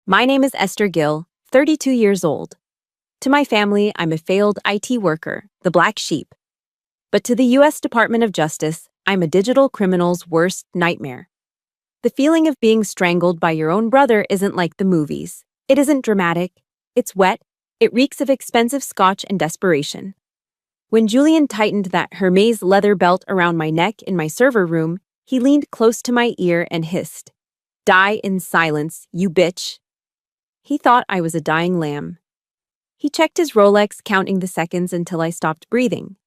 My name is Esther Gill, 32 years old. To my family, I'm a failed IT worker, the black sheep. But to the U.S. Department of Justice, I'm a digital criminal's worst nightmare. The feeling of being strangled by your own brother isn't like the movies. It isn't dramatic. It's wet. It reeks of expensive scotch and desperation. When Julian tightened that Hermes leather belt around my neck in my server room, he leaned close to my ear and hissed, "Die in silence, you bitch." He thought I was a dying lamb. He checked his Rolex, counting the seconds until I stopped breathing.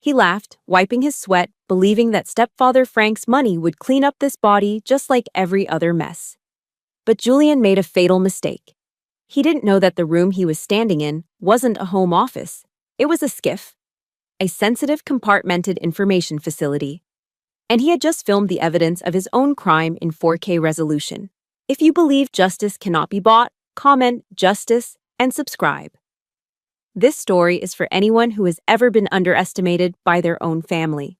He laughed, wiping his sweat, believing that stepfather Frank's money would clean up this body just like every other mess. But Julian made a fatal mistake. He didn't know that the room he was standing in wasn't a home office. It was a SCIF, a sensitive compartmented information facility. And he had just filmed the evidence of his own crime in 4K resolution. If you believe justice cannot be bought, comment justice and subscribe. This story is for anyone who has ever been underestimated by their own family.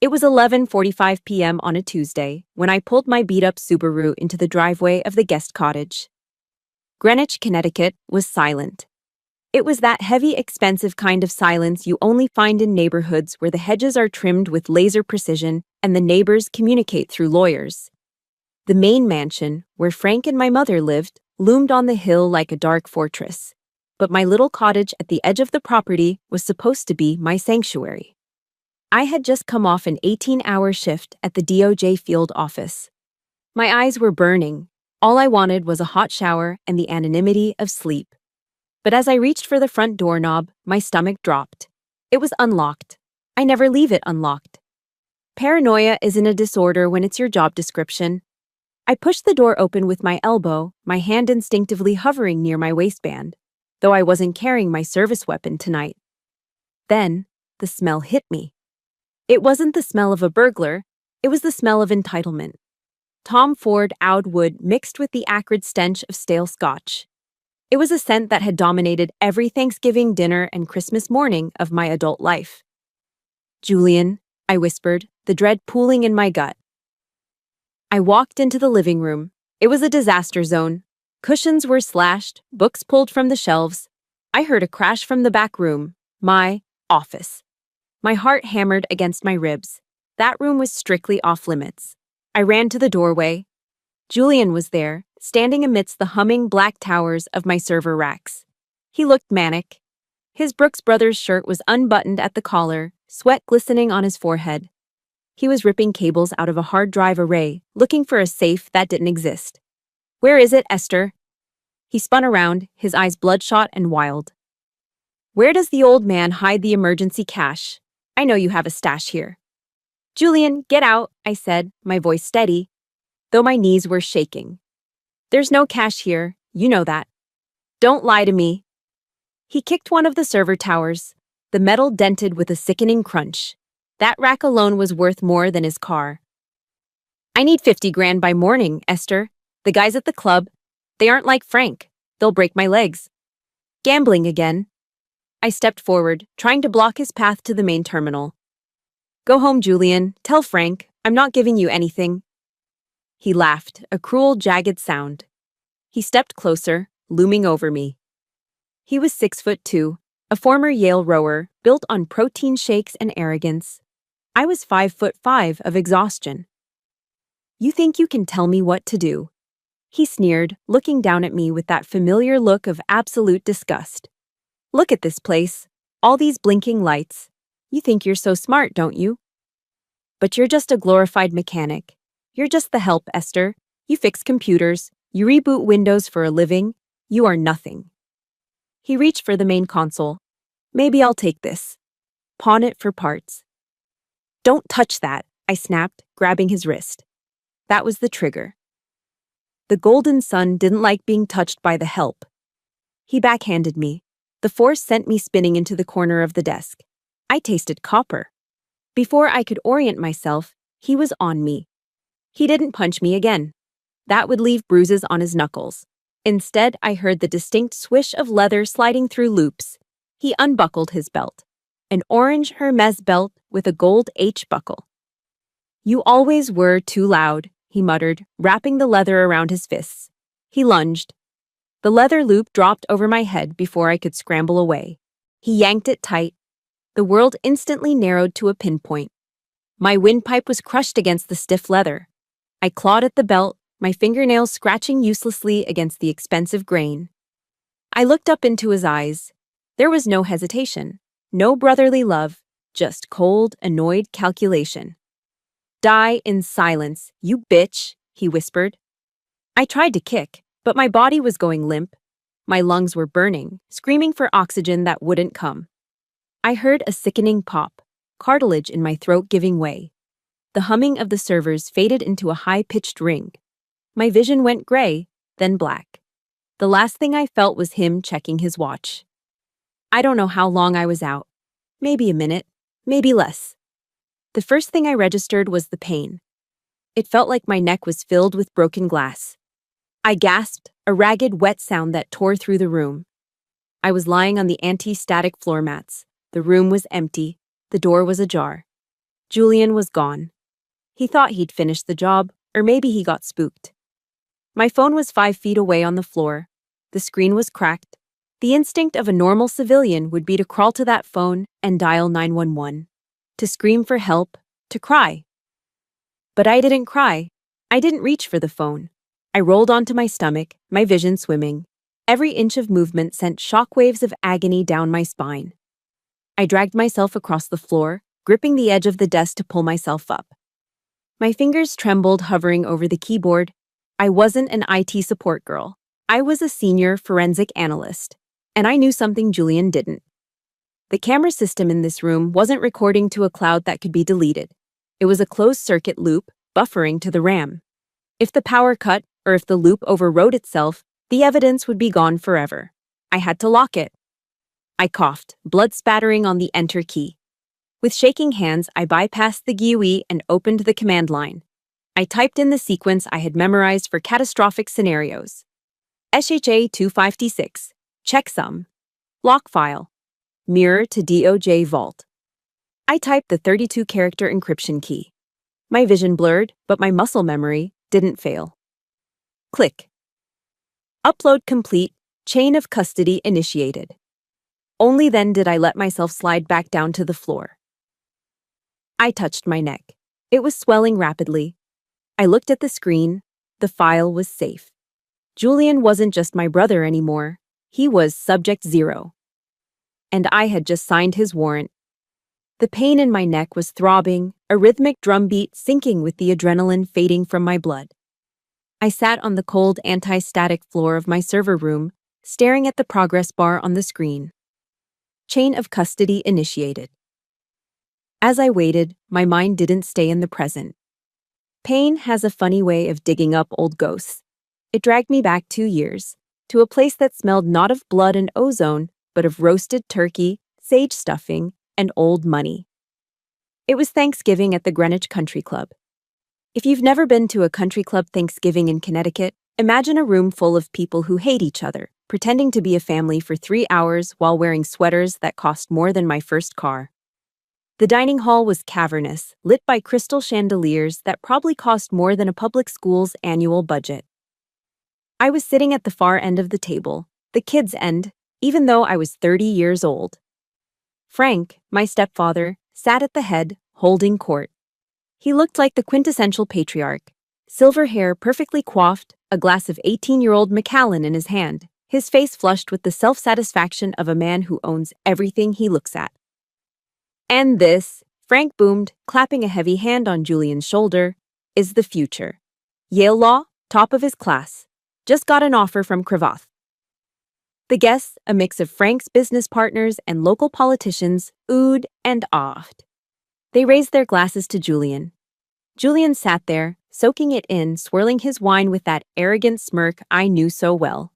It was 11:45 p.m. on a Tuesday when I pulled my beat-up Subaru into the driveway of the guest cottage. Greenwich, Connecticut was silent. It was that heavy, expensive kind of silence you only find in neighborhoods where the hedges are trimmed with laser precision and the neighbors communicate through lawyers. The main mansion, where Frank and my mother lived, loomed on the hill like a dark fortress. But my little cottage at the edge of the property was supposed to be my sanctuary. I had just come off an 18-hour shift at the DOJ field office. My eyes were burning. All I wanted was a hot shower and the anonymity of sleep. But as I reached for the front doorknob, my stomach dropped. It was unlocked. I never leave it unlocked. Paranoia isn't a disorder when it's your job description. I pushed the door open with my elbow, my hand instinctively hovering near my waistband, though I wasn't carrying my service weapon tonight. Then, the smell hit me. It wasn't the smell of a burglar, it was the smell of entitlement. Tom Ford oud wood mixed with the acrid stench of stale scotch. It was a scent that had dominated every Thanksgiving dinner and Christmas morning of my adult life. "Julian," I whispered, the dread pooling in my gut. I walked into the living room. It was a disaster zone. Cushions were slashed, books pulled from the shelves. I heard a crash from the back room, my office. My heart hammered against my ribs. That room was strictly off-limits. I ran to the doorway. Julian was there, standing amidst the humming black towers of my server racks. He looked manic. His Brooks Brothers shirt was unbuttoned at the collar, sweat glistening on his forehead. He was ripping cables out of a hard drive array, looking for a safe that didn't exist. "Where is it, Esther?" He spun around, his eyes bloodshot and wild. "Where does the old man hide the emergency cash? I know you have a stash here." "Julian, get out," I said, my voice steady, though my knees were shaking. "There's no cash here, you know that. Don't lie to me." He kicked one of the server towers, the metal dented with a sickening crunch. That rack alone was worth more than his car. "I need 50 grand by morning, Esther. The guys at the club, they aren't like Frank. They'll break my legs." "Gambling again." I stepped forward, trying to block his path to the main terminal. "Go home, Julian. Tell Frank, I'm not giving you anything." He laughed, a cruel, jagged sound. He stepped closer, looming over me. He was 6'2", a former Yale rower, built on protein shakes and arrogance. I was 5'5" of exhaustion. "You think you can tell me what to do?" He sneered, looking down at me with that familiar look of absolute disgust. "Look at this place. All these blinking lights. You think you're so smart, don't you? But you're just a glorified mechanic. You're just the help, Esther. You fix computers. You reboot Windows for a living. You are nothing." He reached for the main console. "Maybe I'll take this. Pawn it for parts." "Don't touch that," I snapped, grabbing his wrist. That was the trigger. The golden sun didn't like being touched by the help. He backhanded me. The force sent me spinning into the corner of the desk. I tasted copper. Before I could orient myself, he was on me. He didn't punch me again. That would leave bruises on his knuckles. Instead, I heard the distinct swish of leather sliding through loops. He unbuckled his belt. An orange Hermes belt with a gold H buckle. "You always were too loud," he muttered, wrapping the leather around his fists. He lunged. The leather loop dropped over my head before I could scramble away. He yanked it tight. The world instantly narrowed to a pinpoint. My windpipe was crushed against the stiff leather. I clawed at the belt, my fingernails scratching uselessly against the expensive grain. I looked up into his eyes. There was no hesitation, no brotherly love, just cold, annoyed calculation. "Die in silence, you bitch," he whispered. I tried to kick, but my body was going limp. My lungs were burning, screaming for oxygen that wouldn't come. I heard a sickening pop, cartilage in my throat giving way. The humming of the servers faded into a high-pitched ring. My vision went gray, then black. The last thing I felt was him checking his watch. I don't know how long I was out. Maybe a minute, maybe less. The first thing I registered was the pain. It felt like my neck was filled with broken glass. I gasped, a ragged, wet sound that tore through the room. I was lying on the anti-static floor mats. The room was empty. The door was ajar. Julian was gone. He thought he'd finished the job, or maybe he got spooked. My phone was 5 feet away on the floor. The screen was cracked. The instinct of a normal civilian would be to crawl to that phone and dial 911, to scream for help, to cry. But I didn't cry. I didn't reach for the phone. I rolled onto my stomach, my vision swimming. Every inch of movement sent shockwaves of agony down my spine. I dragged myself across the floor, gripping the edge of the desk to pull myself up. My fingers trembled, hovering over the keyboard. I wasn't an IT support girl. I was a senior forensic analyst, and I knew something Julian didn't. The camera system in this room wasn't recording to a cloud that could be deleted. It was a closed-circuit loop, buffering to the RAM. If the power cut, or if the loop overrode itself, the evidence would be gone forever. I had to lock it. I coughed, blood spattering on the enter key. With shaking hands, I bypassed the GUI and opened the command line. I typed in the sequence I had memorized for catastrophic scenarios. SHA 256, checksum, lock file, mirror to DOJ vault. I typed the 32-character encryption key. My vision blurred, but my muscle memory didn't fail. Click. Upload complete, chain of custody initiated. Only then did I let myself slide back down to the floor. I touched my neck. It was swelling rapidly. I looked at the screen. The file was safe. Julian wasn't just my brother anymore. He was Subject 0. And I had just signed his warrant. The pain in my neck was throbbing, a rhythmic drumbeat syncing with the adrenaline fading from my blood. I sat on the cold anti-static floor of my server room, staring at the progress bar on the screen. Chain of custody initiated. As I waited, my mind didn't stay in the present. Pain has a funny way of digging up old ghosts. It dragged me back 2 years, to a place that smelled not of blood and ozone, but of roasted turkey, sage stuffing, and old money. It was Thanksgiving at the Greenwich Country Club. If you've never been to a country club Thanksgiving in Connecticut, imagine a room full of people who hate each other, pretending to be a family for 3 hours while wearing sweaters that cost more than my first car. The dining hall was cavernous, lit by crystal chandeliers that probably cost more than a public school's annual budget. I was sitting at the far end of the table, the kids' end, even though I was 30 years old. Frank, my stepfather, sat at the head, holding court. He looked like the quintessential patriarch, silver hair perfectly coiffed, a glass of 18-year-old Macallan in his hand, his face flushed with the self-satisfaction of a man who owns everything he looks at. "And this," Frank boomed, clapping a heavy hand on Julian's shoulder, "is the future. Yale Law, top of his class. Just got an offer from Cravath." The guests, a mix of Frank's business partners and local politicians, oohed and ahed. They raised their glasses to Julian. Julian sat there, soaking it in, swirling his wine with that arrogant smirk I knew so well.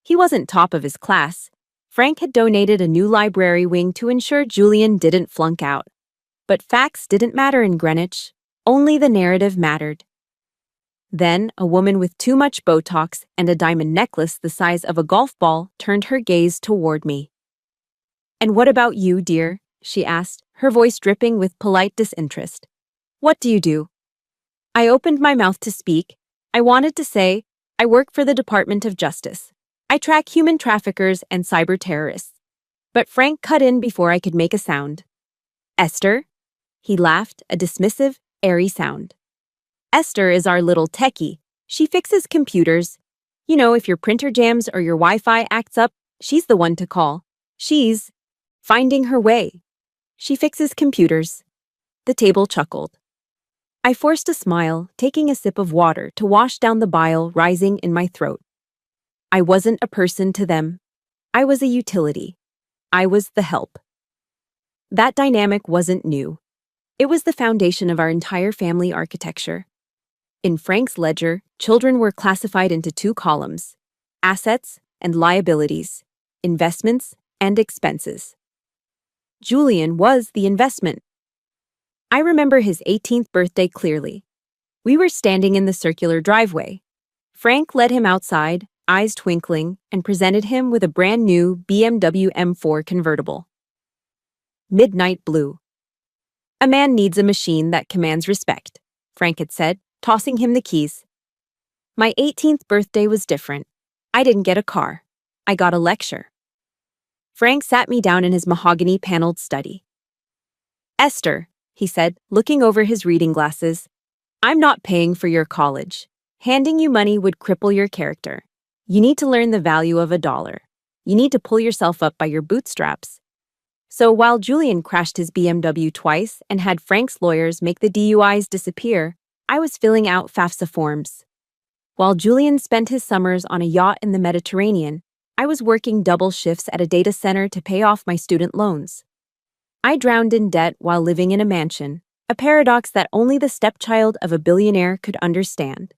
He wasn't top of his class. Frank had donated a new library wing to ensure Julian didn't flunk out. But facts didn't matter in Greenwich. Only the narrative mattered. Then, a woman with too much Botox and a diamond necklace the size of a golf ball turned her gaze toward me. "And what about you, dear?" she asked, her voice dripping with polite disinterest. "What do you do?" I opened my mouth to speak. I wanted to say, "I work for the Department of Justice. I track human traffickers and cyber terrorists. But Frank cut in before I could make a sound. Esther? He laughed, a dismissive, airy sound. Esther is our little techie. She fixes computers. You know, if your printer jams or your Wi-Fi acts up, she's the one to call. She's finding her way. She fixes computers. The table chuckled. I forced a smile, taking a sip of water to wash down the bile rising in my throat. I wasn't a person to them. I was a utility. I was the help. That dynamic wasn't new. It was the foundation of our entire family architecture. In Frank's ledger, children were classified into two columns: assets and liabilities, investments and expenses. Julian was the investment. I remember his 18th birthday clearly. We were standing in the circular driveway. Frank led him outside, eyes twinkling, and presented him with a brand new BMW M4 convertible. Midnight blue. A man needs a machine that commands respect, Frank had said, tossing him the keys. My 18th birthday was different. I didn't get a car. I got a lecture. Frank sat me down in his mahogany-paneled study. Esther, he said, looking over his reading glasses, I'm not paying for your college. Handing you money would cripple your character. You need to learn the value of $1. You need to pull yourself up by your bootstraps. So while Julian crashed his BMW twice and had Frank's lawyers make the DUIs disappear, I was filling out FAFSA forms. While Julian spent his summers on a yacht in the Mediterranean, I was working double shifts at a data center to pay off my student loans. I drowned in debt while living in a mansion, a paradox that only the stepchild of a billionaire could understand.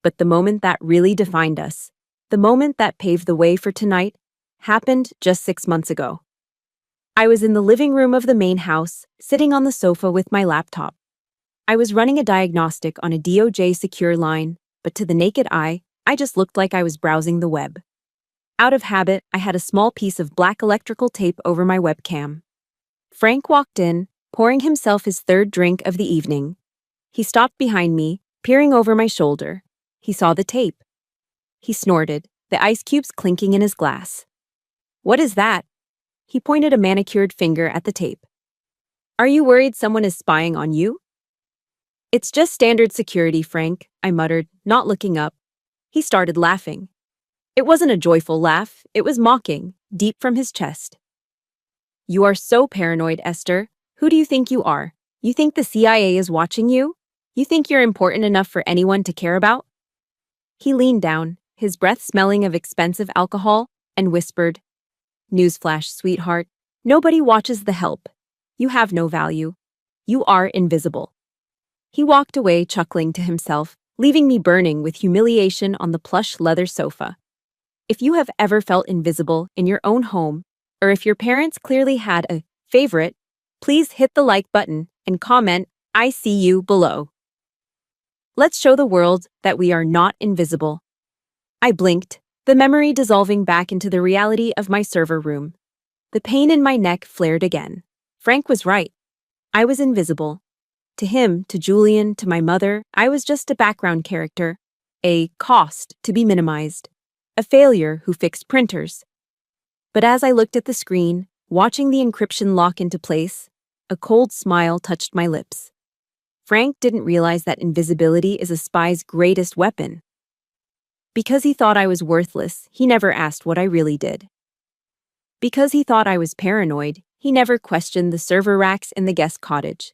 But the moment that really defined us, the moment that paved the way for tonight, happened just 6 months ago. I was in the living room of the main house, sitting on the sofa with my laptop. I was running a diagnostic on a DOJ secure line, but to the naked eye, I just looked like I was browsing the web. Out of habit, I had a small piece of black electrical tape over my webcam. Frank walked in, pouring himself his third drink of the evening. He stopped behind me, peering over my shoulder. He saw the tape. He snorted, the ice cubes clinking in his glass. What is that? He pointed a manicured finger at the tape. Are you worried someone is spying on you? It's just standard security, Frank, I muttered, not looking up. He started laughing. It wasn't a joyful laugh, it was mocking, deep from his chest. You are so paranoid, Esther. Who do you think you are? You think the CIA is watching you? You think you're important enough for anyone to care about? He leaned down, his breath smelling of expensive alcohol, and whispered, Newsflash, sweetheart. Nobody watches the help. You have no value. You are invisible. He walked away, chuckling to himself, leaving me burning with humiliation on the plush leather sofa. If you have ever felt invisible in your own home, or if your parents clearly had a favorite, please hit the like button and comment, I see you below. Let's show the world that we are not invisible. I blinked, the memory dissolving back into the reality of my server room. The pain in my neck flared again. Frank was right. I was invisible. To him, to Julian, to my mother, I was just a background character, a cost to be minimized, a failure who fixed printers. But as I looked at the screen, watching the encryption lock into place, a cold smile touched my lips. Frank didn't realize that invisibility is a spy's greatest weapon. Because he thought I was worthless, he never asked what I really did. Because he thought I was paranoid, he never questioned the server racks in the guest cottage.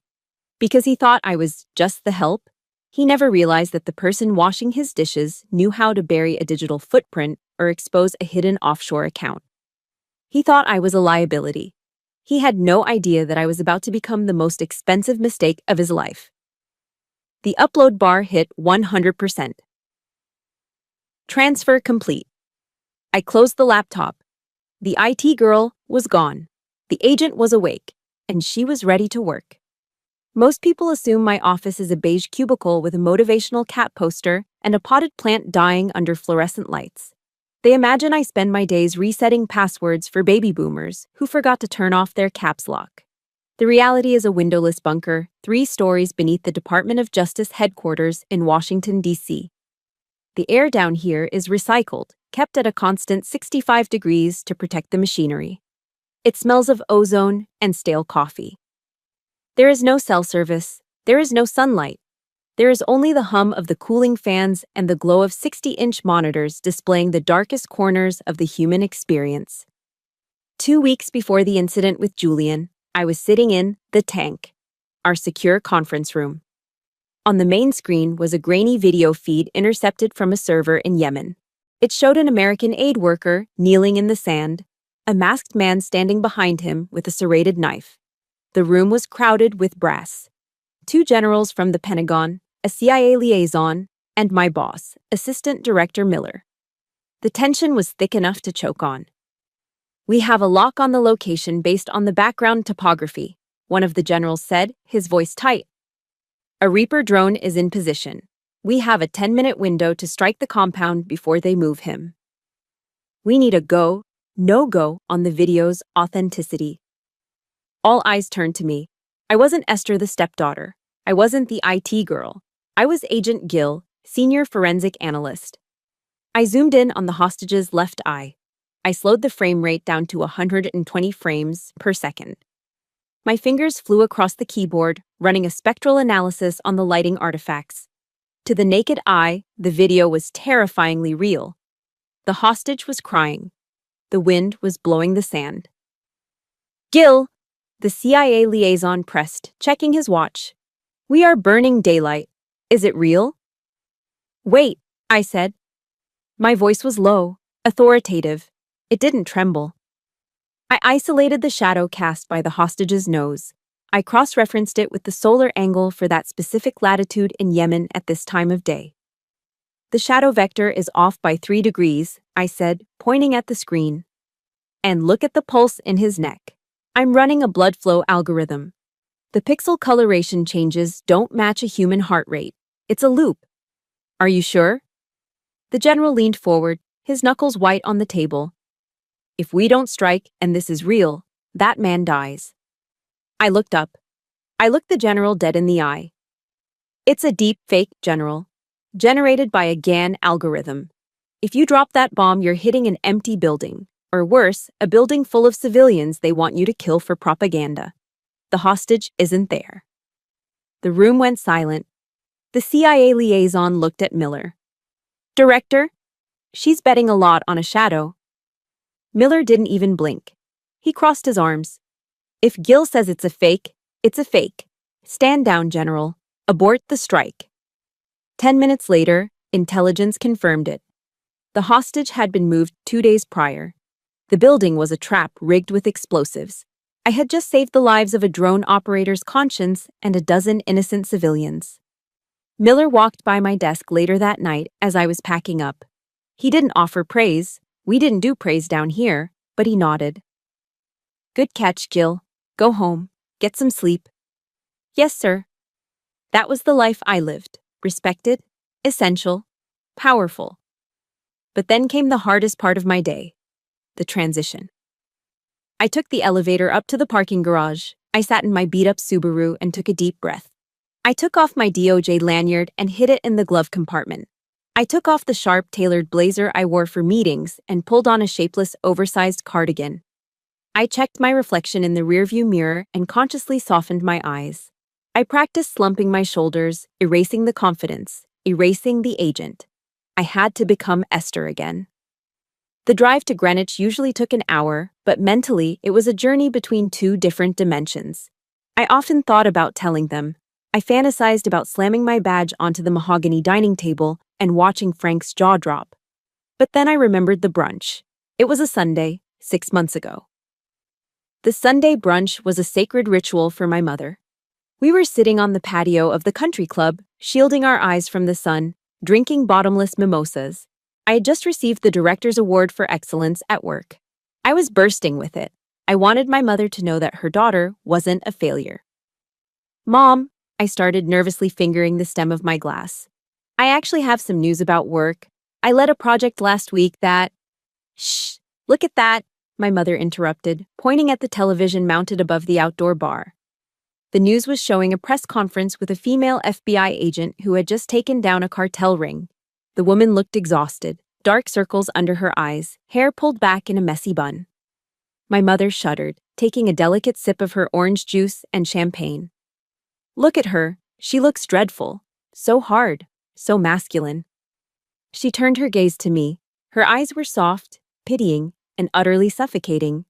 Because he thought I was just the help, he never realized that the person washing his dishes knew how to bury a digital footprint or expose a hidden offshore account. He thought I was a liability. He had no idea that I was about to become the most expensive mistake of his life. The upload bar hit 100%. Transfer complete. I closed the laptop. The IT girl was gone. The agent was awake, and she was ready to work. Most people assume my office is a beige cubicle with a motivational cat poster and a potted plant dying under fluorescent lights. They imagine I spend my days resetting passwords for baby boomers who forgot to turn off their caps lock. The reality is a windowless bunker, 3 stories beneath the Department of Justice headquarters in Washington, D.C. The air down here is recycled, kept at a constant 65 degrees to protect the machinery. It smells of ozone and stale coffee. There is no cell service. There is no sunlight. There is only the hum of the cooling fans and the glow of 60-inch monitors displaying the darkest corners of the human experience. 2 weeks before the incident with Julian, I was sitting in the tank, our secure conference room. On the main screen was a grainy video feed intercepted from a server in Yemen. It showed an American aid worker kneeling in the sand, a masked man standing behind him with a serrated knife. The room was crowded with brass. 2 generals from the Pentagon, a CIA liaison, and my boss, Assistant Director Miller. The tension was thick enough to choke on. "We have a lock on the location based on the background topography," one of the generals said, his voice tight. "A Reaper drone is in position. We have a 10-minute window to strike the compound before they move him. We need a go, no-go on the video's authenticity." All eyes turned to me. I wasn't Esther the stepdaughter. I wasn't the IT girl. I was Agent Gill, senior forensic analyst. I zoomed in on the hostage's left eye. I slowed the frame rate down to 120 frames per second. My fingers flew across the keyboard, running a spectral analysis on the lighting artifacts. To the naked eye, the video was terrifyingly real. The hostage was crying. The wind was blowing the sand. "Gill!" The CIA liaison pressed, checking his watch. "We are burning daylight. Is it real?" "Wait," I said. My voice was low, authoritative. It didn't tremble. I isolated the shadow cast by the hostage's nose. I cross-referenced it with the solar angle for that specific latitude in Yemen at this time of day. "The shadow vector is off by 3 degrees, I said, pointing at the screen. "And look at the pulse in his neck. I'm running a blood flow algorithm. The pixel coloration changes don't match a human heart rate. It's a loop." "Are you sure?" The general leaned forward, his knuckles white on the table. "If we don't strike, and this is real, that man dies." I looked up. I looked the general dead in the eye. "It's a deep fake, General, generated by a GAN algorithm. If you drop that bomb, you're hitting an empty building, or worse, a building full of civilians they want you to kill for propaganda. The hostage isn't there." The room went silent. The CIA liaison looked at Miller. "Director, she's betting a lot on a shadow." Miller didn't even blink. He crossed his arms. "If Gill says it's a fake, it's a fake. Stand down, General. Abort the strike." 10 minutes later, intelligence confirmed it. The hostage had been moved 2 days prior. The building was a trap rigged with explosives. I had just saved the lives of a drone operator's conscience and a dozen innocent civilians. Miller walked by my desk later that night as I was packing up. He didn't offer praise. We didn't do praise down here, but he nodded. "Good catch, Gill. Go home. Get some sleep." "Yes, sir." That was the life I lived. Respected, essential, powerful. But then came the hardest part of my day, the transition. I took the elevator up to the parking garage. I sat in my beat-up Subaru and took a deep breath. I took off my DOJ lanyard and hid it in the glove compartment. I took off the sharp, tailored blazer I wore for meetings and pulled on a shapeless, oversized cardigan. I checked my reflection in the rearview mirror and consciously softened my eyes. I practiced slumping my shoulders, erasing the confidence, erasing the agent. I had to become Esther again. The drive to Greenwich usually took an hour, but mentally it was a journey between 2 different dimensions. I often thought about telling them. I fantasized about slamming my badge onto the mahogany dining table and watching Frank's jaw drop. But then I remembered the brunch. It was a Sunday, 6 months ago. The Sunday brunch was a sacred ritual for my mother. We were sitting on the patio of the country club, shielding our eyes from the sun, drinking bottomless mimosas. I had just received the Director's Award for Excellence at work. I was bursting with it. I wanted my mother to know that her daughter wasn't a failure. "Mom," I started, nervously fingering the stem of my glass. "I actually have some news about work. I led a project last week that—" "Shh, look at that," my mother interrupted, pointing at the television mounted above the outdoor bar. The news was showing a press conference with a female FBI agent who had just taken down a cartel ring. The woman looked exhausted, dark circles under her eyes, hair pulled back in a messy bun. My mother shuddered, taking a delicate sip of her orange juice and champagne. Look at her, she looks dreadful. So hard, so masculine. She turned her gaze to me. Her eyes were soft, pitying, and utterly suffocating.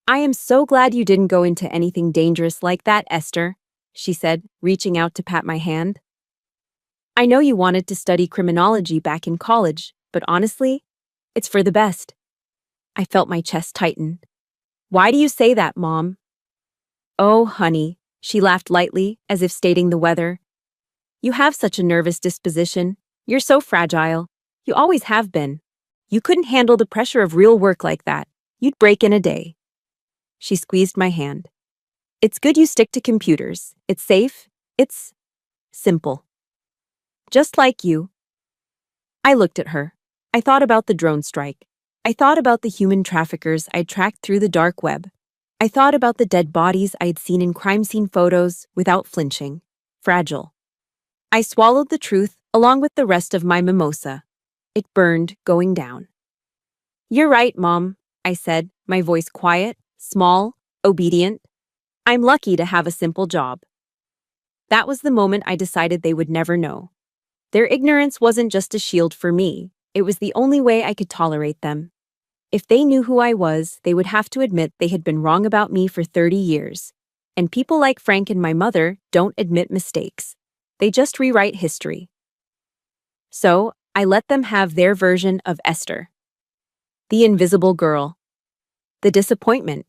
I am so glad you didn't go into anything dangerous like that, Esther, she said, reaching out to pat my hand. I know you wanted to study criminology back in college, but honestly, it's for the best. I felt my chest tighten. Why do you say that, Mom? Oh, honey, she laughed lightly, as if stating the weather. You have such a nervous disposition. You're so fragile. You always have been. You couldn't handle the pressure of real work like that. You'd break in a day. She squeezed my hand. It's good you stick to computers. It's safe. It's simple. Just like you. I looked at her. I thought about the drone strike. I thought about the human traffickers I'd tracked through the dark web. I thought about the dead bodies I'd seen in crime scene photos without flinching. Fragile. I swallowed the truth along with the rest of my mimosa. It burned going down. You're right, Mom, I said, my voice quiet, small, obedient. I'm lucky to have a simple job. That was the moment I decided they would never know. Their ignorance wasn't just a shield for me. It was the only way I could tolerate them. If they knew who I was, they would have to admit they had been wrong about me for 30 years. And people like Frank and my mother don't admit mistakes. They just rewrite history. So, I let them have their version of Esther. The invisible girl. The disappointment.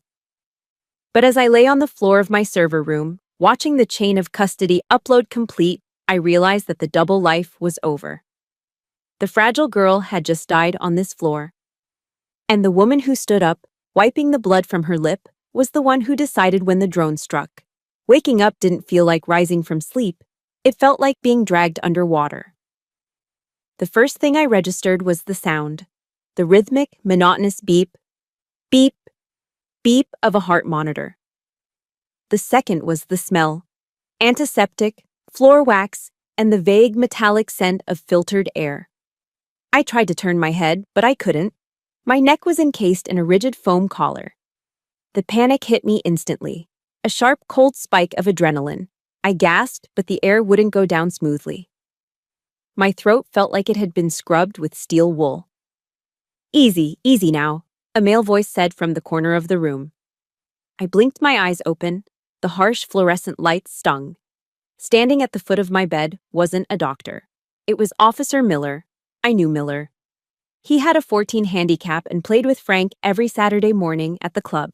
But as I lay on the floor of my server room, watching the chain of custody upload complete, I realized that the double life was over. The fragile girl had just died on this floor. And the woman who stood up, wiping the blood from her lip, was the one who decided when the drone struck. Waking up didn't feel like rising from sleep. It felt like being dragged underwater. The first thing I registered was the sound. The rhythmic, monotonous beep, beep, beep of a heart monitor. The second was the smell. Antiseptic, floor wax, and the vague metallic scent of filtered air. I tried to turn my head, but I couldn't. My neck was encased in a rigid foam collar. The panic hit me instantly. A sharp, cold spike of adrenaline. I gasped, but the air wouldn't go down smoothly. My throat felt like it had been scrubbed with steel wool. Easy, easy now, a male voice said from the corner of the room. I blinked my eyes open. The harsh fluorescent light stung. Standing at the foot of my bed wasn't a doctor. It was Officer Miller. I knew Miller. He had a 14 handicap and played with Frank every Saturday morning at the club.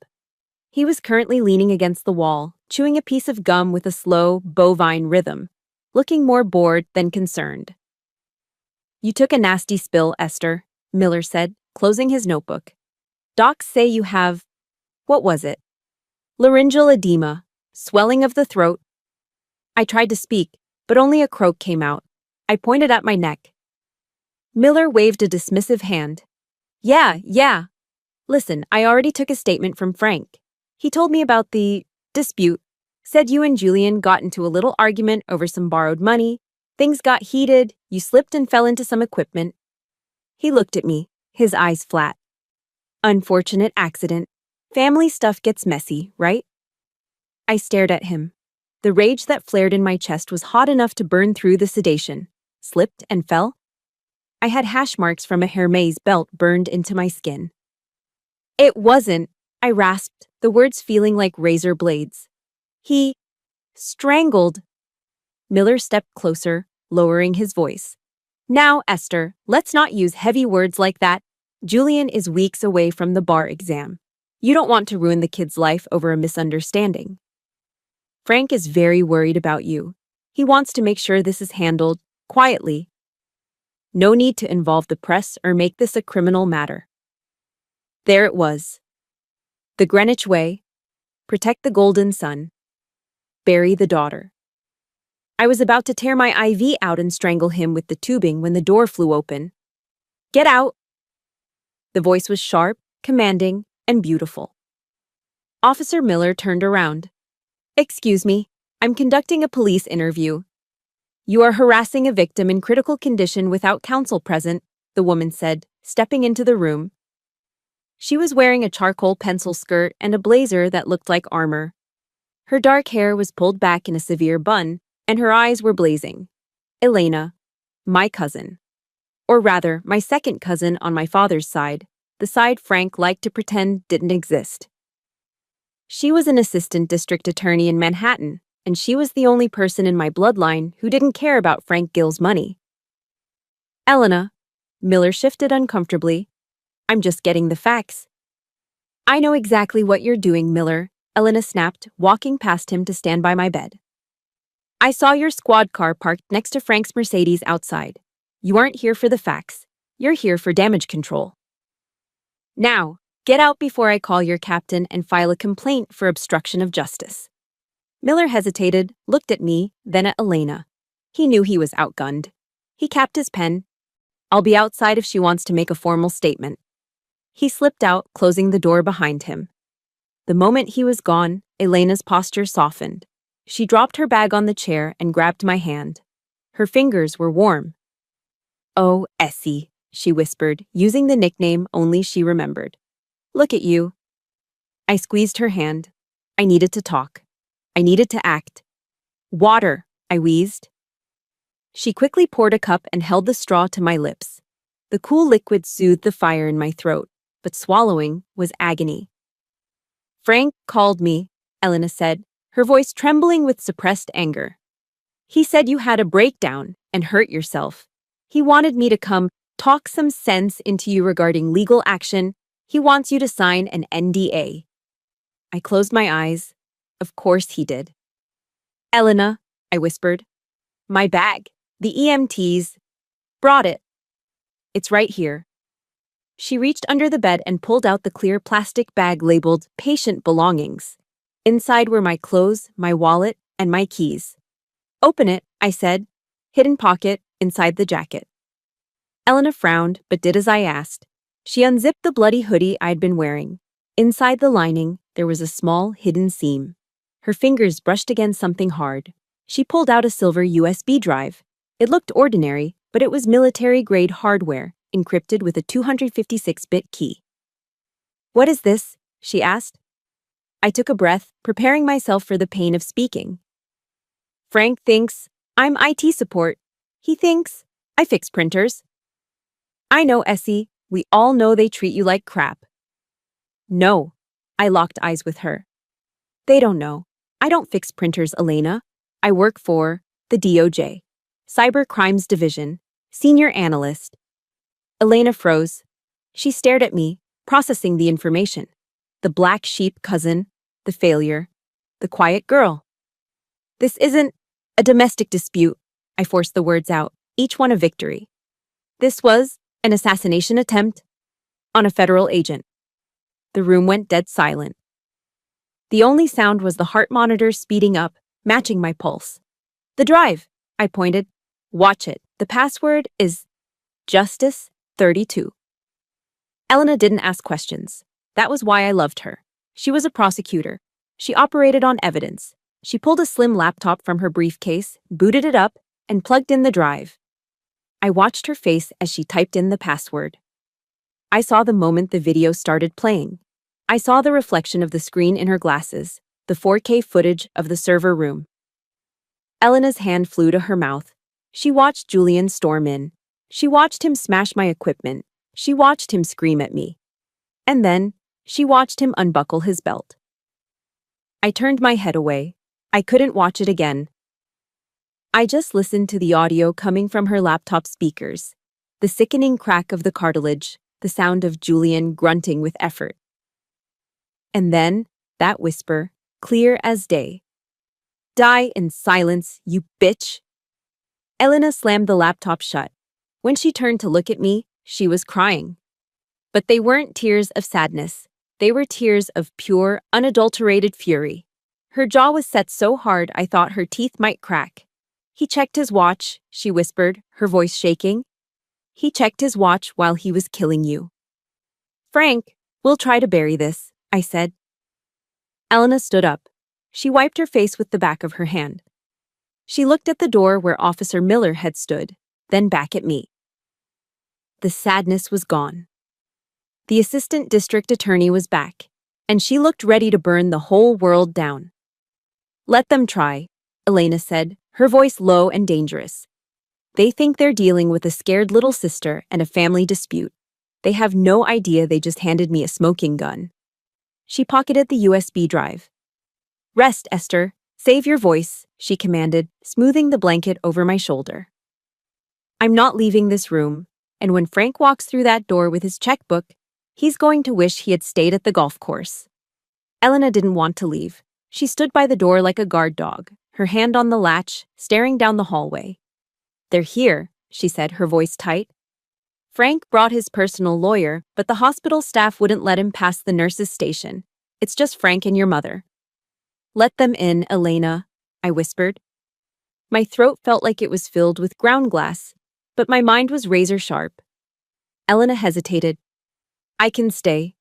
He was currently leaning against the wall, chewing a piece of gum with a slow, bovine rhythm, looking more bored than concerned. You took a nasty spill, Esther, Miller said, closing his notebook. Docs say you have, what was it? Laryngeal edema, swelling of the throat. I tried to speak, but only a croak came out. I pointed at my neck. Miller waved a dismissive hand. Yeah. Listen, I already took a statement from Frank. He told me about the dispute, said you and Julian got into a little argument over some borrowed money. Things got heated, you slipped and fell into some equipment. He looked at me, his eyes flat. Unfortunate accident. Family stuff gets messy, right? I stared at him. The rage that flared in my chest was hot enough to burn through the sedation. Slipped and fell? I had hash marks from a Hermes belt burned into my skin. It wasn't, I rasped, the words feeling like razor blades. He strangled. Miller stepped closer, lowering his voice. Now, Esther, let's not use heavy words like that. Julian is weeks away from the bar exam. You don't want to ruin the kid's life over a misunderstanding. Frank is very worried about you. He wants to make sure this is handled quietly. No need to involve the press or make this a criminal matter. There it was. The Greenwich Way. Protect the golden sun. Bury the daughter. I was about to tear my IV out and strangle him with the tubing when the door flew open. Get out! The voice was sharp, commanding, and beautiful. Officer Miller turned around. Excuse me, I'm conducting a police interview. You are harassing a victim in critical condition without counsel present. the woman said, stepping into the room. She was wearing a charcoal pencil skirt and a blazer that looked like armor. Her dark hair was pulled back in a severe bun, and her eyes were blazing. Elena, my cousin. Or rather, my second cousin on my father's side, the side Frank liked to pretend didn't exist. She was an assistant district attorney in Manhattan, and she was the only person in my bloodline who didn't care about Frank Gill's money. Elena, Miller shifted uncomfortably. I'm just getting the facts. I know exactly what you're doing, Miller, Elena snapped, walking past him to stand by my bed. I saw your squad car parked next to Frank's Mercedes outside. You aren't here for the facts. You're here for damage control. Now, get out before I call your captain and file a complaint for obstruction of justice. Miller hesitated, looked at me, then at Elena. He knew he was outgunned. He capped his pen. I'll be outside if she wants to make a formal statement. He slipped out, closing the door behind him. The moment he was gone, Elena's posture softened. She dropped her bag on the chair and grabbed my hand. Her fingers were warm. Oh, Essie, she whispered, using the nickname only she remembered. Look at you. I squeezed her hand. I needed to talk. I needed to act. Water, I wheezed. She quickly poured a cup and held the straw to my lips. The cool liquid soothed the fire in my throat, but swallowing was agony. Frank called me, Elena said, her voice trembling with suppressed anger. He said you had a breakdown and hurt yourself. He wanted me to come talk some sense into you regarding legal action. He wants you to sign an NDA. I closed my eyes. Of course he did. Elena, I whispered. My bag. The EMTs brought it. It's right here. She reached under the bed and pulled out the clear plastic bag labeled Patient Belongings. Inside were my clothes, my wallet, and my keys. Open it, I said. Hidden pocket, inside the jacket. Elena frowned, but did as I asked. She unzipped the bloody hoodie I'd been wearing. Inside the lining, there was a small, hidden seam. Her fingers brushed against something hard. She pulled out a silver USB drive. It looked ordinary, but it was military-grade hardware, encrypted with a 256-bit key. What is this? She asked. I took a breath, preparing myself for the pain of speaking. Frank thinks I'm IT support. He thinks I fix printers. I know, Essie. We all know they treat you like crap. No. I locked eyes with her. They don't know. I don't fix printers, Elena. I work for the DOJ, Cyber Crimes Division, Senior Analyst. Elena froze. She stared at me, processing the information. The black sheep cousin, the failure, the quiet girl. This isn't a domestic dispute, I forced the words out, each one a victory. This was an assassination attempt on a federal agent. The room went dead silent. The only sound was the heart monitor speeding up, matching my pulse. The drive, I pointed. Watch it. The password is Justice 32. Elena didn't ask questions. That was why I loved her. She was a prosecutor. She operated on evidence. She pulled a slim laptop from her briefcase, booted it up, and plugged in the drive. I watched her face as she typed in the password. I saw the moment the video started playing. I saw the reflection of the screen in her glasses, the 4K footage of the server room. Elena's hand flew to her mouth. She watched Julian storm in. She watched him smash my equipment. She watched him scream at me. And then, she watched him unbuckle his belt. I turned my head away. I couldn't watch it again. I just listened to the audio coming from her laptop speakers, the sickening crack of the cartilage, the sound of Julian grunting with effort. And then, that whisper, clear as day. Die in silence, you bitch! Elena slammed the laptop shut. When she turned to look at me, she was crying. But they weren't tears of sadness. They were tears of pure, unadulterated fury. Her jaw was set so hard I thought her teeth might crack. He checked his watch, she whispered, her voice shaking. He checked his watch while he was killing you. Frank, we'll try to bury this, I said. Elena stood up. She wiped her face with the back of her hand. She looked at the door where Officer Miller had stood, then back at me. The sadness was gone. The assistant district attorney was back, and she looked ready to burn the whole world down. "Let them try," Elena said, her voice low and dangerous. "They think they're dealing with a scared little sister and a family dispute. They have no idea they just handed me a smoking gun." She pocketed the USB drive. "Rest, Esther. Save your voice," she commanded, smoothing the blanket over my shoulder. "I'm not leaving this room, and when Frank walks through that door with his checkbook, he's going to wish he had stayed at the golf course." Elena didn't want to leave. She stood by the door like a guard dog, her hand on the latch, staring down the hallway. "They're here," she said, her voice tight. "Frank brought his personal lawyer, but the hospital staff wouldn't let him past the nurse's station. It's just Frank and your mother." "Let them in, Elena," I whispered. My throat felt like it was filled with ground glass, but my mind was razor sharp. Elena hesitated. "I can stay.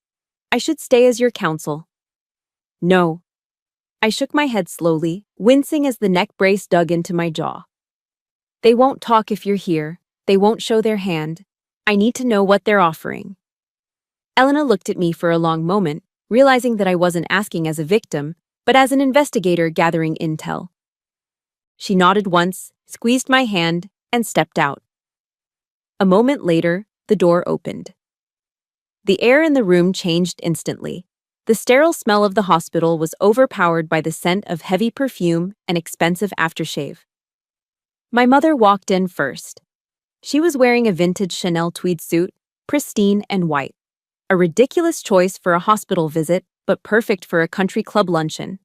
I should stay as your counsel." "No." I shook my head slowly, wincing as the neck brace dug into my jaw. "They won't talk if you're here. They won't show their hand. I need to know what they're offering." Elena looked at me for a long moment, realizing that I wasn't asking as a victim, but as an investigator gathering intel. She nodded once, squeezed my hand, and stepped out. A moment later, the door opened. The air in the room changed instantly. The sterile smell of the hospital was overpowered by the scent of heavy perfume and expensive aftershave. My mother walked in first. She was wearing a vintage Chanel tweed suit, pristine and white. A ridiculous choice for a hospital visit, but perfect for a country club luncheon.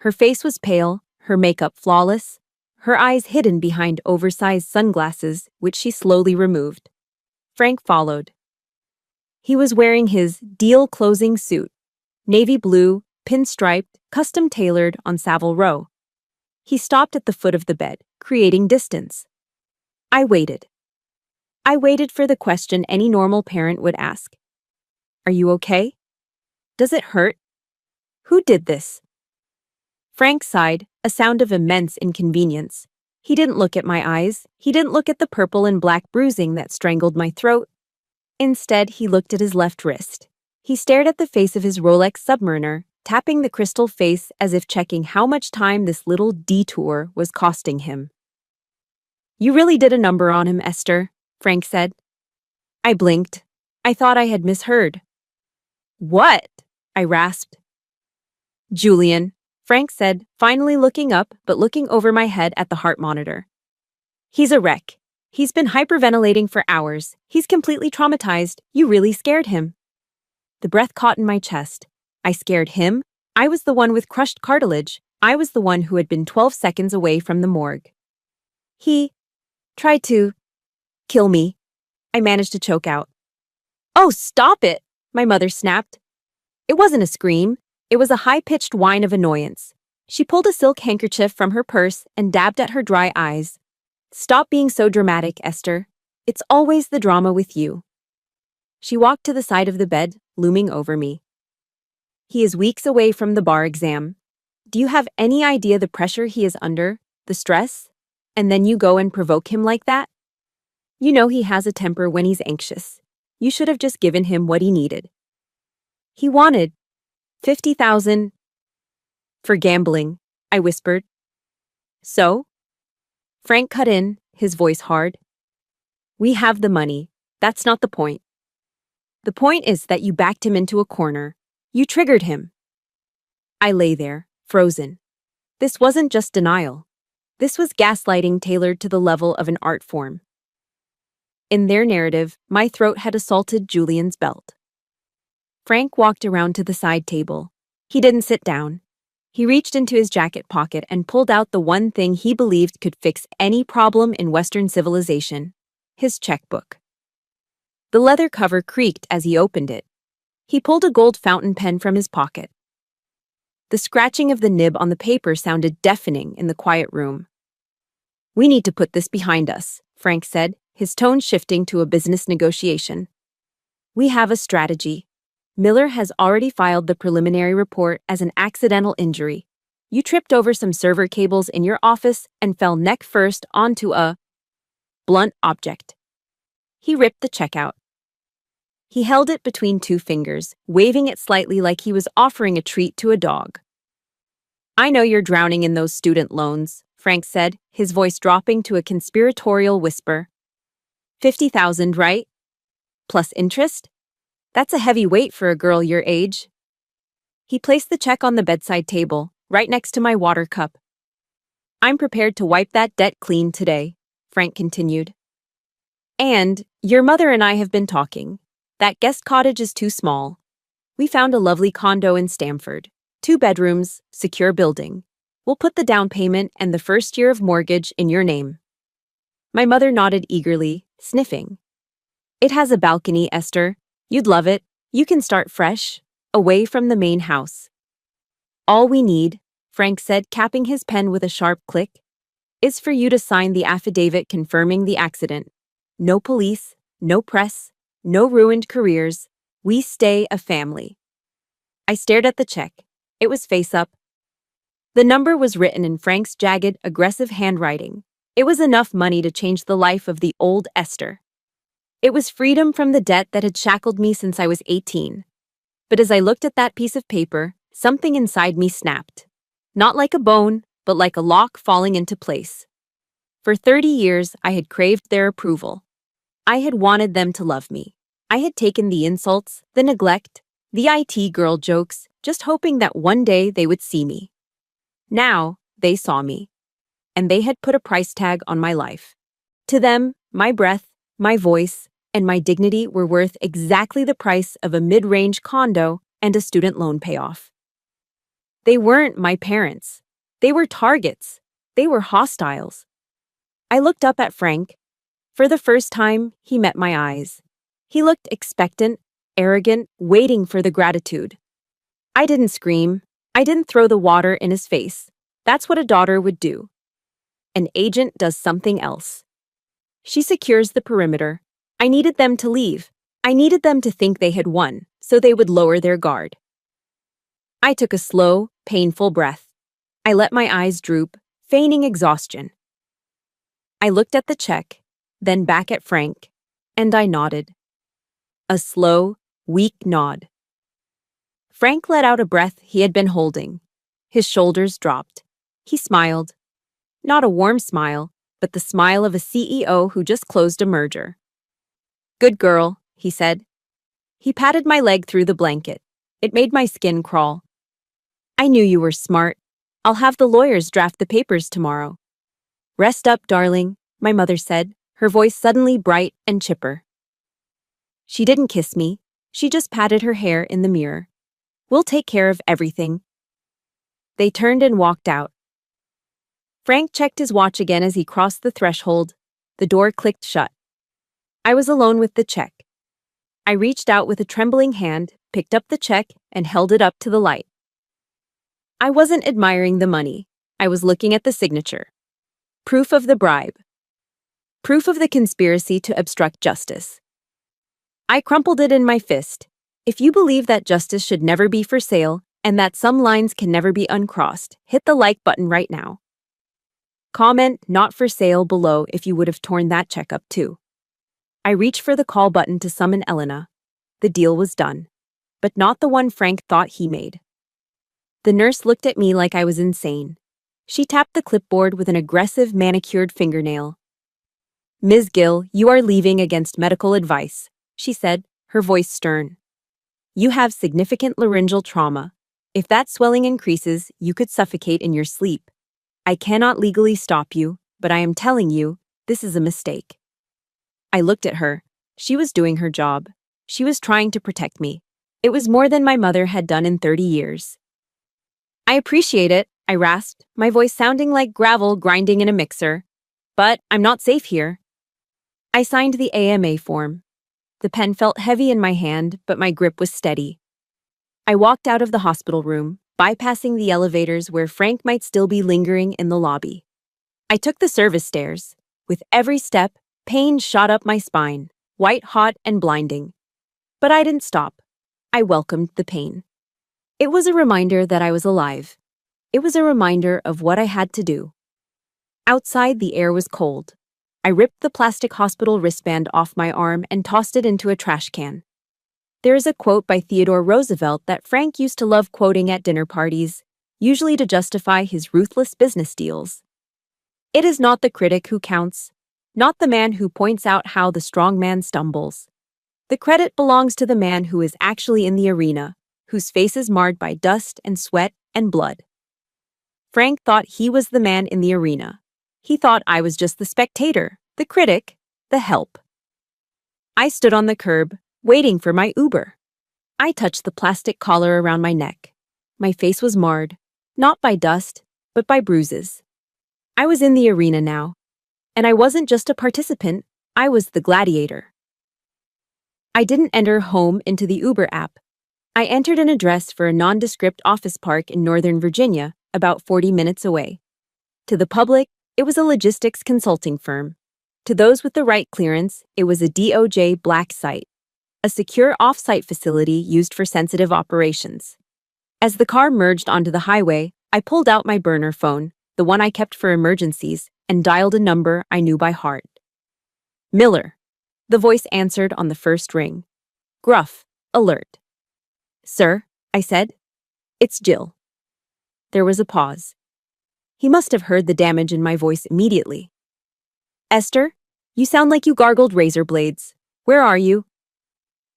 Her face was pale, her makeup flawless, her eyes hidden behind oversized sunglasses, which she slowly removed. Frank followed. He was wearing his deal-closing suit, navy blue, pinstriped, custom-tailored on Savile Row. He stopped at the foot of the bed, creating distance. I waited. I waited for the question any normal parent would ask. "Are you okay? Does it hurt? Who did this?" Frank sighed, a sound of immense inconvenience. He didn't look at my eyes. He didn't look at the purple and black bruising that strangled my throat. Instead, he looked at his left wrist. He stared at the face of his Rolex Submariner, tapping the crystal face as if checking how much time this little detour was costing him. "You really did a number on him, Esther," Frank said. I blinked. I thought I had misheard. "What?" I rasped. "Julian," Frank said, finally looking up but looking over my head at the heart monitor. "He's a wreck. He's been hyperventilating for hours. He's completely traumatized. You really scared him." The breath caught in my chest. I scared him. I was the one with crushed cartilage. I was the one who had been 12 seconds away from the morgue. "He tried to kill me," I managed to choke out. "Oh, stop it," my mother snapped. It wasn't a scream. It was a high-pitched whine of annoyance. She pulled a silk handkerchief from her purse and dabbed at her dry eyes. "Stop being so dramatic, Esther. It's always the drama with you." She walked to the side of the bed, looming over me. "He is weeks away from the bar exam. Do you have any idea the pressure he is under, the stress? And then you go and provoke him like that? You know he has a temper when he's anxious. You should have just given him what he needed." "He wanted 50,000 for gambling," I whispered. "So?" Frank cut in, his voice hard. "We have the money. That's not the point. The point is that you backed him into a corner. You triggered him." I lay there, frozen. This wasn't just denial. This was gaslighting tailored to the level of an art form. In their narrative, my throat had assaulted Julian's belt. Frank walked around to the side table. He didn't sit down. He reached into his jacket pocket and pulled out the one thing he believed could fix any problem in Western civilization: his checkbook. The leather cover creaked as he opened it. He pulled a gold fountain pen from his pocket. The scratching of the nib on the paper sounded deafening in the quiet room. "We need to put this behind us," Frank said, his tone shifting to a business negotiation. "We have a strategy. Miller has already filed the preliminary report as an accidental injury. You tripped over some server cables in your office and fell neck first onto a blunt object." He ripped the check out. He held it between two fingers, waving it slightly like he was offering a treat to a dog. I know you're drowning in those student loans, Frank said, his voice dropping to a conspiratorial whisper. 50,000, right? Plus interest? That's a heavy weight for a girl your age. He placed the check on the bedside table, right next to my water cup. I'm prepared to wipe that debt clean today, Frank continued. And your mother and I have been talking. That guest cottage is too small. We found a lovely condo in Stamford. 2 bedrooms, secure building. We'll put the down payment and the first year of mortgage in your name. My mother nodded eagerly, sniffing. It has a balcony, Esther. You'd love it. You can start fresh, away from the main house. All we need, Frank said, capping his pen with a sharp click, is for you to sign the affidavit confirming the accident. No police, no press, no ruined careers. We stay a family. I stared at the check. It was face up. The number was written in Frank's jagged, aggressive handwriting. It was enough money to change the life of the old Esther. It was freedom from the debt that had shackled me since I was 18. But as I looked at that piece of paper, something inside me snapped. Not like a bone, but like a lock falling into place. For 30 years, I had craved their approval. I had wanted them to love me. I had taken the insults, the neglect, the IT girl jokes, just hoping that one day they would see me. Now, they saw me. And they had put a price tag on my life. To them, my breath, my voice, and my dignity were worth exactly the price of a mid-range condo and a student loan payoff. They weren't my parents. They were targets. They were hostiles. I looked up at Frank. For the first time, he met my eyes. He looked expectant, arrogant, waiting for the gratitude. I didn't scream. I didn't throw the water in his face. That's what a daughter would do. An agent does something else. She secures the perimeter. I needed them to leave. I needed them to think they had won, so they would lower their guard. I took a slow, painful breath. I let my eyes droop, feigning exhaustion. I looked at the check, then back at Frank, and I nodded. A slow, weak nod. Frank let out a breath he had been holding. His shoulders dropped. He smiled. Not a warm smile, but the smile of a CEO who just closed a merger. Good girl, he said. He patted my leg through the blanket. It made my skin crawl. I knew you were smart. I'll have the lawyers draft the papers tomorrow. Rest up, darling, my mother said, her voice suddenly bright and chipper. She didn't kiss me. She just patted her hair in the mirror. We'll take care of everything. They turned and walked out. Frank checked his watch again as he crossed the threshold. The door clicked shut. I was alone with the check. I reached out with a trembling hand, picked up the check, and held it up to the light. I wasn't admiring the money. I was looking at the signature. Proof of the bribe. Proof of the conspiracy to obstruct justice. I crumpled it in my fist. If you believe that justice should never be for sale and that some lines can never be uncrossed, hit the like button right now. Comment "not for sale" below if you would have torn that check up too. I reached for the call button to summon Elena. The deal was done, but not the one Frank thought he made. The nurse looked at me like I was insane. She tapped the clipboard with an aggressive manicured fingernail. Ms. Gill, you are leaving against medical advice, she said, her voice stern. You have significant laryngeal trauma. If that swelling increases, you could suffocate in your sleep. I cannot legally stop you, but I am telling you, this is a mistake. I looked at her. She was doing her job. She was trying to protect me. It was more than my mother had done in 30 years. I appreciate it, I rasped, my voice sounding like gravel grinding in a mixer. But I'm not safe here. I signed the AMA form. The pen felt heavy in my hand, but my grip was steady. I walked out of the hospital room, bypassing the elevators where Frank might still be lingering in the lobby. I took the service stairs. With every step, pain shot up my spine, white hot and blinding. But I didn't stop. I welcomed the pain. It was a reminder that I was alive. It was a reminder of what I had to do. Outside, the air was cold. I ripped the plastic hospital wristband off my arm and tossed it into a trash can. There is a quote by Theodore Roosevelt that Frank used to love quoting at dinner parties, usually to justify his ruthless business deals. It is not the critic who counts, not the man who points out how the strong man stumbles. The credit belongs to the man who is actually in the arena, whose face is marred by dust and sweat and blood. Frank thought he was the man in the arena. He thought I was just the spectator, the critic, the help. I stood on the curb, waiting for my Uber. I touched the plastic collar around my neck. My face was marred, not by dust, but by bruises. I was in the arena now, and I wasn't just a participant, I was the gladiator. I didn't enter home into the Uber app. I entered an address for a nondescript office park in Northern Virginia, about 40 minutes away. To the public, it was a logistics consulting firm. To those with the right clearance, it was a DOJ black site, a secure off-site facility used for sensitive operations. As the car merged onto the highway, I pulled out my burner phone, the one I kept for emergencies, and dialed a number I knew by heart. Miller. The voice answered on the first ring. Gruff, alert. Sir, I said. It's Jill. There was a pause. He must have heard the damage in my voice immediately. Esther, you sound like you gargled razor blades. Where are you?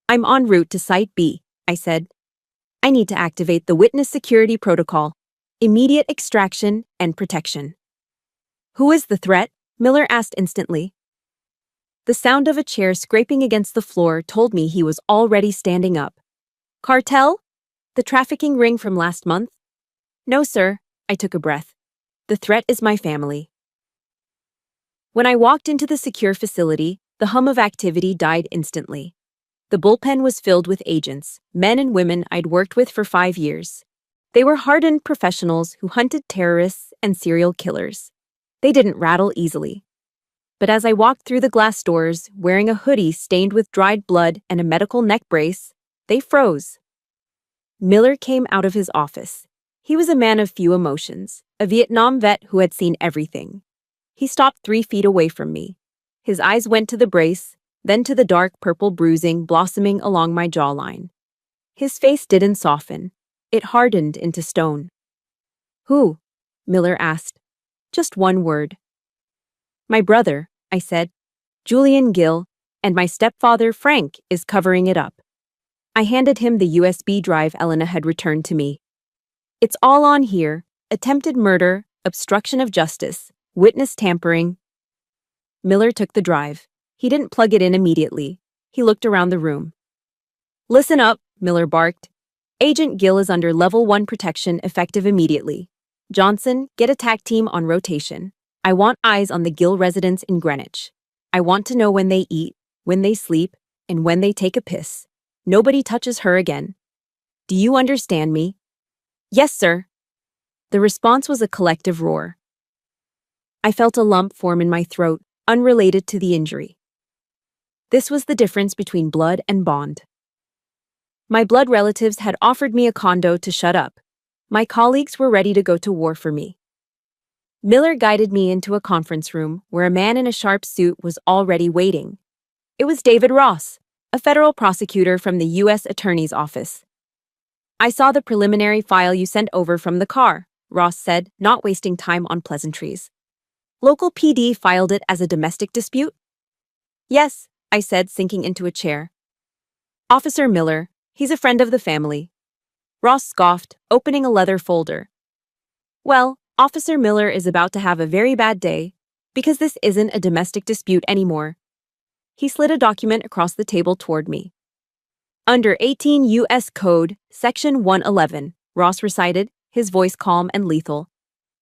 I'm en route to Site B, I said. I need to activate the witness security protocol. Immediate extraction and protection. Who is the threat? Miller asked instantly. The sound of a chair scraping against the floor told me he was already standing up. Cartel? The trafficking ring from last month? No, sir, I took a breath. The threat is my family. When I walked into the secure facility, the hum of activity died instantly. The bullpen was filled with agents, men and women I'd worked with for 5 years. They were hardened professionals who hunted terrorists and serial killers. They didn't rattle easily. But as I walked through the glass doors, wearing a hoodie stained with dried blood and a medical neck brace, they froze. Miller came out of his office. He was a man of few emotions, a Vietnam vet who had seen everything. He stopped 3 feet away from me. His eyes went to the brace, then to the dark purple bruising blossoming along my jawline. His face didn't soften. It hardened into stone. Who? Miller asked. Just one word. My brother, I said. Julian Gill, and my stepfather, Frank, is covering it up. I handed him the USB drive Elena had returned to me. It's all on here: attempted murder, obstruction of justice, witness tampering. Miller took the drive. He didn't plug it in immediately. He looked around the room. Listen up, Miller barked. Agent Gill is under level 1 protection effective immediately. Johnson, get attack team on rotation. I want eyes on the Gill residence in Greenwich. I want to know when they eat, when they sleep, and when they take a piss. Nobody touches her again. Do you understand me? Yes, sir. The response was a collective roar. I felt a lump form in my throat, unrelated to the injury. This was the difference between blood and bond. My blood relatives had offered me a condo to shut up. My colleagues were ready to go to war for me. Miller guided me into a conference room where a man in a sharp suit was already waiting. It was David Ross, a federal prosecutor from the U.S. Attorney's Office. I saw the preliminary file you sent over from the car, Ross said, not wasting time on pleasantries. Local PD filed it as a domestic dispute? Yes, I said, sinking into a chair. Officer Miller, he's a friend of the family. Ross scoffed, opening a leather folder. Well, Officer Miller is about to have a very bad day, because this isn't a domestic dispute anymore. He slid a document across the table toward me. Under 18 U.S. Code, Section 111, Ross recited, his voice calm and lethal.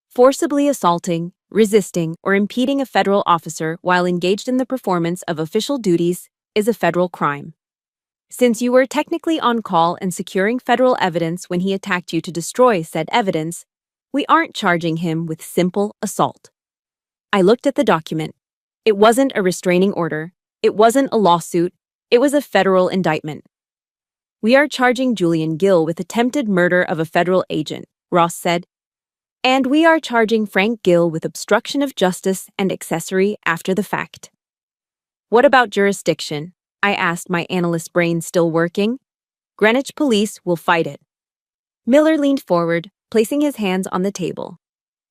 Forcibly assaulting, resisting, or impeding a federal officer while engaged in the performance of official duties is a federal crime. Since you were technically on call and securing federal evidence when he attacked you to destroy said evidence, we aren't charging him with simple assault. I looked at the document. It wasn't a restraining order. It wasn't a lawsuit. It was a federal indictment. We are charging Julian Gill with attempted murder of a federal agent, Ross said. And we are charging Frank Gill with obstruction of justice and accessory after the fact. What about jurisdiction? I asked, my analyst brain still working. Greenwich Police will fight it. Miller leaned forward, placing his hands on the table.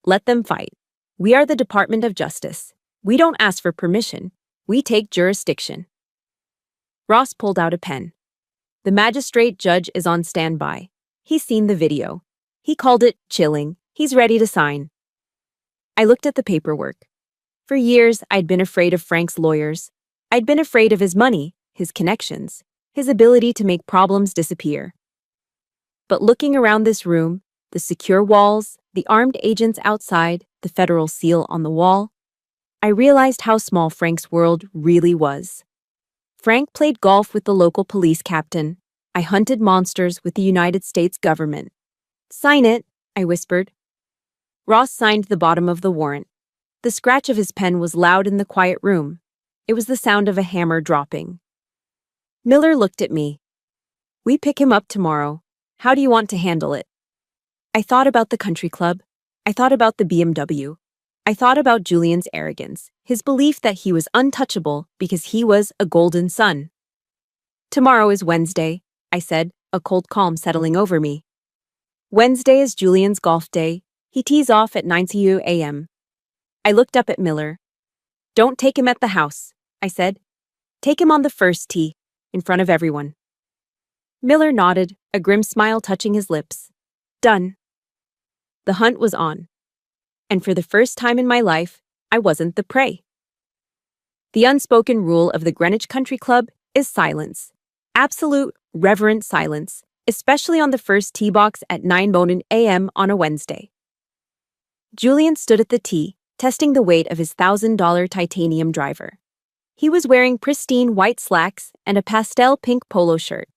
Let them fight. We are the Department of Justice. We don't ask for permission. We take jurisdiction. Ross pulled out a pen. The magistrate judge is on standby. He's seen the video. He called it chilling. He's ready to sign. I looked at the paperwork. For years, I'd been afraid of Frank's lawyers. I'd been afraid of his money, his connections, his ability to make problems disappear. But looking around this room, the secure walls, the armed agents outside, the federal seal on the wall, I realized how small Frank's world really was. Frank played golf with the local police captain. I hunted monsters with the United States government. Sign it, I whispered. Ross signed the bottom of the warrant. The scratch of his pen was loud in the quiet room. It was the sound of a hammer dropping. Miller looked at me. We pick him up tomorrow. How do you want to handle it? I thought about the country club. I thought about the BMW. I thought about Julian's arrogance, his belief that he was untouchable because he was a golden son. Tomorrow is Wednesday, I said, a cold calm settling over me. Wednesday is Julian's golf day. He tees off at 9 a.m. I looked up at Miller. Don't take him at the house, I said. Take him on the first tee, in front of everyone. Miller nodded, a grim smile touching his lips. Done. The hunt was on. And for the first time in my life, I wasn't the prey. The unspoken rule of the Greenwich Country Club is silence. Absolute, reverent silence, especially on the first tee box at 9 a.m. on a Wednesday. Julian stood at the tee, testing the weight of his $1,000 titanium driver. He was wearing pristine white slacks and a pastel pink polo shirt,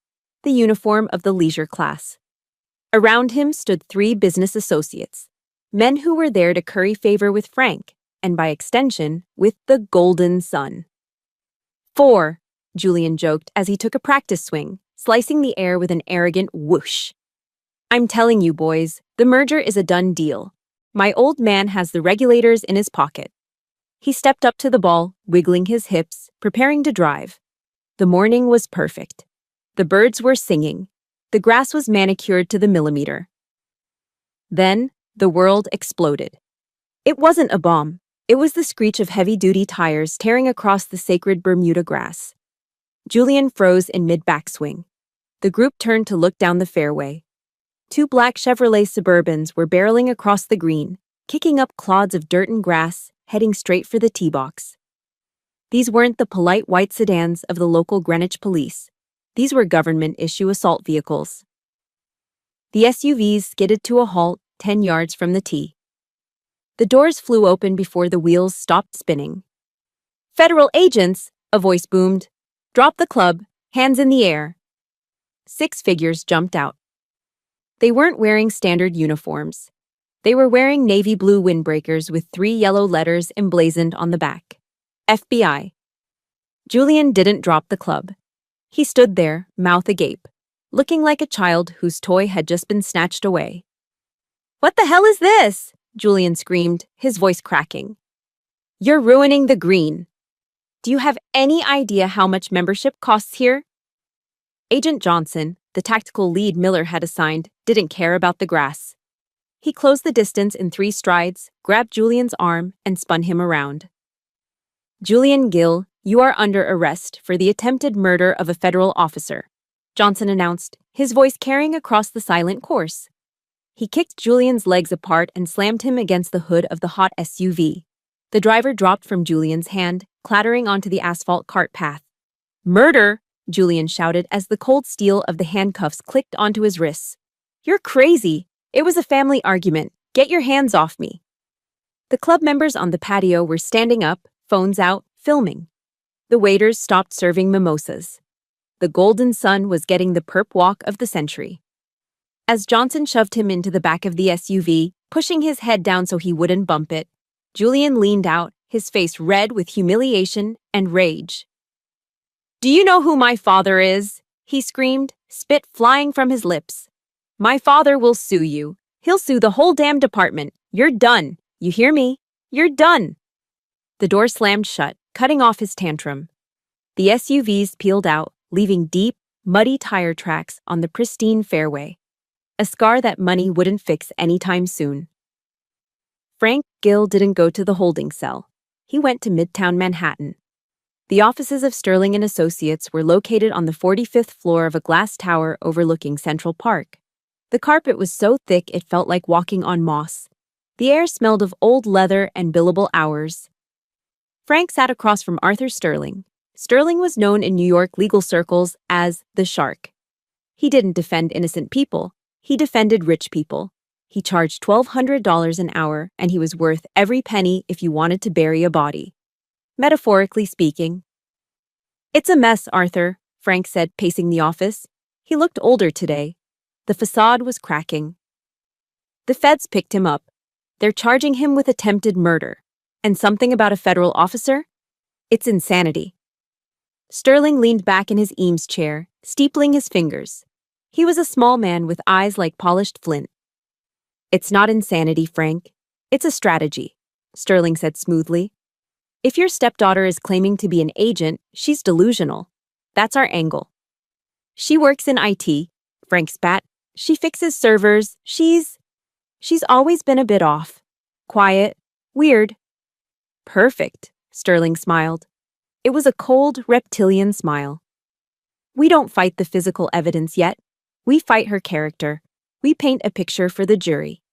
the uniform of the leisure class. Around him stood 3 business associates, men who were there to curry favor with Frank, and by extension, with the golden son. 4, Julian joked as he took a practice swing, slicing the air with an arrogant whoosh. I'm telling you, boys, the merger is a done deal. My old man has the regulators in his pocket. He stepped up to the ball, wiggling his hips, preparing to drive. The morning was perfect. The birds were singing. The grass was manicured to the millimeter. Then, the world exploded. It wasn't a bomb. It was the screech of heavy-duty tires tearing across the sacred Bermuda grass. Julian froze in mid-backswing. The group turned to look down the fairway. 2 black Chevrolet Suburbans were barreling across the green, kicking up clods of dirt and grass, heading straight for the tee box. These weren't the polite white sedans of the local Greenwich police. These were government-issue assault vehicles. The SUVs skidded to a halt 10 yards from the tee. The doors flew open before the wheels stopped spinning. Federal agents, a voice boomed. Drop the club, hands in the air. 6 figures jumped out. They weren't wearing standard uniforms. They were wearing navy blue windbreakers with 3 yellow letters emblazoned on the back. FBI. Julian didn't drop the club. He stood there, mouth agape, looking like a child whose toy had just been snatched away. What the hell is this? Julian screamed, his voice cracking. You're ruining the green. Do you have any idea how much membership costs here? Agent Johnson, the tactical lead Miller had assigned, didn't care about the grass. He closed the distance in 3 strides, grabbed Julian's arm, and spun him around. Julian Gill, you are under arrest for the attempted murder of a federal officer, Johnson announced, his voice carrying across the silent course. He kicked Julian's legs apart and slammed him against the hood of the hot SUV. The driver dropped from Julian's hand, clattering onto the asphalt cart path. Murder! Julian shouted as the cold steel of the handcuffs clicked onto his wrists. You're crazy! It was a family argument. Get your hands off me. The club members on the patio were standing up, phones out, filming. The waiters stopped serving mimosas. The golden son was getting the perp walk of the century. As Johnson shoved him into the back of the SUV, pushing his head down so he wouldn't bump it, Julian leaned out, his face red with humiliation and rage. Do you know who my father is? He screamed, spit flying from his lips. My father will sue you. He'll sue the whole damn department. You're done. You hear me? You're done. The door slammed shut, cutting off his tantrum. The SUVs peeled out, leaving deep, muddy tire tracks on the pristine fairway, a scar that money wouldn't fix anytime soon. Frank Gill didn't go to the holding cell. He went to Midtown Manhattan. The offices of Sterling and Associates were located on the 45th floor of a glass tower overlooking Central Park. The carpet was so thick it felt like walking on moss. The air smelled of old leather and billable hours. Frank sat across from Arthur Sterling. Sterling was known in New York legal circles as the Shark. He didn't defend innocent people. He defended rich people. He charged $1,200 an hour, and he was worth every penny if you wanted to bury a body. Metaphorically speaking. It's a mess, Arthur, Frank said, pacing the office. He looked older today. The facade was cracking. The feds picked him up. They're charging him with attempted murder. And something about a federal officer? It's insanity. Sterling leaned back in his Eames chair, steepling his fingers. He was a small man with eyes like polished flint. It's not insanity, Frank. It's a strategy, Sterling said smoothly. If your stepdaughter is claiming to be an agent, she's delusional. That's our angle. She works in IT, Frank spat. She fixes servers. She's always been a bit off. Quiet. Weird. Perfect, Sterling smiled. It was a cold, reptilian smile. We don't fight the physical evidence yet. We fight her character. We paint a picture for the jury.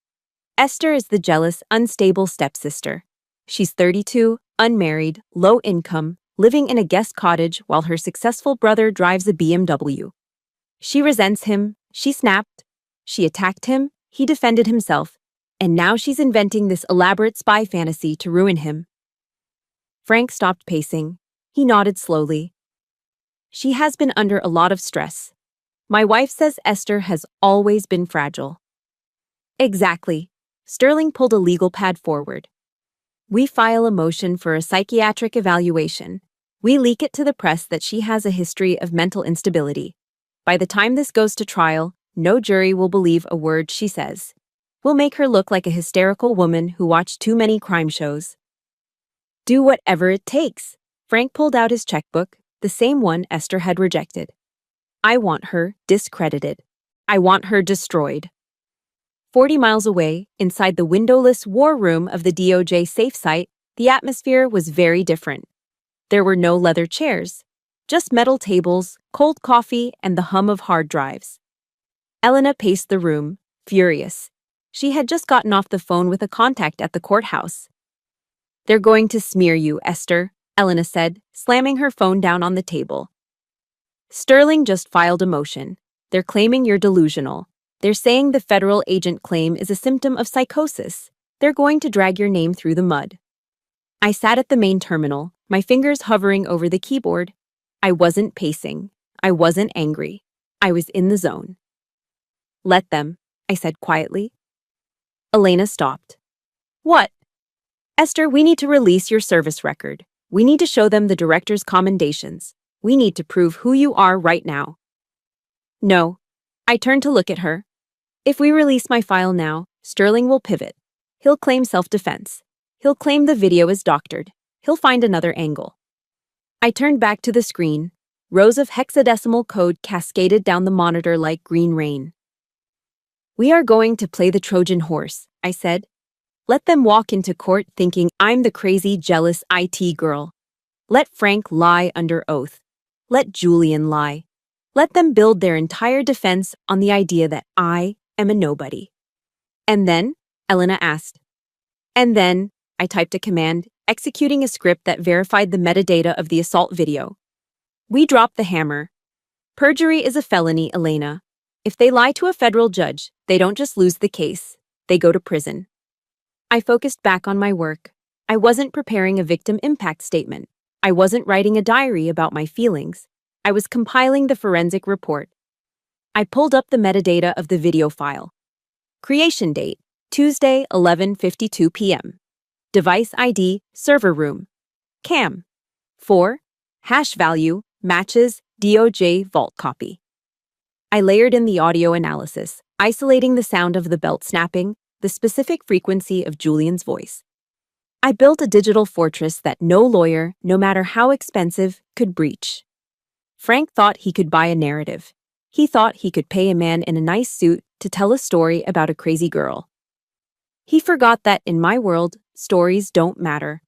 Esther is the jealous, unstable stepsister. She's 32, unmarried, low income, living in a guest cottage while her successful brother drives a BMW. She resents him. She snapped. She attacked him. He defended himself. And now she's inventing this elaborate spy fantasy to ruin him. Frank stopped pacing. He nodded slowly. She has been under a lot of stress. My wife says Esther has always been fragile. Exactly. Sterling pulled a legal pad forward. We file a motion for a psychiatric evaluation. We leak it to the press that she has a history of mental instability. By the time this goes to trial, no jury will believe a word she says. We'll make her look like a hysterical woman who watched too many crime shows. Do whatever it takes. Frank pulled out his checkbook, the same one Esther had rejected. I want her discredited. I want her destroyed. 40 miles away, inside the windowless war room of the DOJ safe site, the atmosphere was very different. There were no leather chairs, just metal tables, cold coffee, and the hum of hard drives. Elena paced the room, furious. She had just gotten off the phone with a contact at the courthouse. They're going to smear you, Esther, Elena said, slamming her phone down on the table. Sterling just filed a motion. They're claiming you're delusional. They're saying the federal agent claim is a symptom of psychosis. They're going to drag your name through the mud. I sat at the main terminal, my fingers hovering over the keyboard. I wasn't pacing. I wasn't angry. I was in the zone. Let them, I said quietly. Elena stopped. What? Esther, we need to release your service record. We need to show them the director's commendations. We need to prove who you are right now. No. I turned to look at her. If we release my file now, Sterling will pivot. He'll claim self-defense. He'll claim the video is doctored. He'll find another angle. I turned back to the screen. Rows of hexadecimal code cascaded down the monitor like green rain. We are going to play the Trojan horse, I said. Let them walk into court thinking I'm the crazy, jealous IT girl. Let Frank lie under oath. Let Julian lie. Let them build their entire defense on the idea that I am a nobody. And then, Elena asked. And then, I typed a command, executing a script that verified the metadata of the assault video. We dropped the hammer. Perjury is a felony, Elena. If they lie to a federal judge, they don't just lose the case. They go to prison. I focused back on my work. I wasn't preparing a victim impact statement. I wasn't writing a diary about my feelings. I was compiling the forensic report. I pulled up the metadata of the video file. Creation date, Tuesday, 11:52 p.m. Device ID, server room. CAM. 4. Hash value, matches, DOJ vault copy. I layered in the audio analysis, isolating the sound of the belt snapping, the specific frequency of Julian's voice. I built a digital fortress that no lawyer, no matter how expensive, could breach. Frank thought he could buy a narrative. He thought he could pay a man in a nice suit to tell a story about a crazy girl. He forgot that in my world, stories don't matter.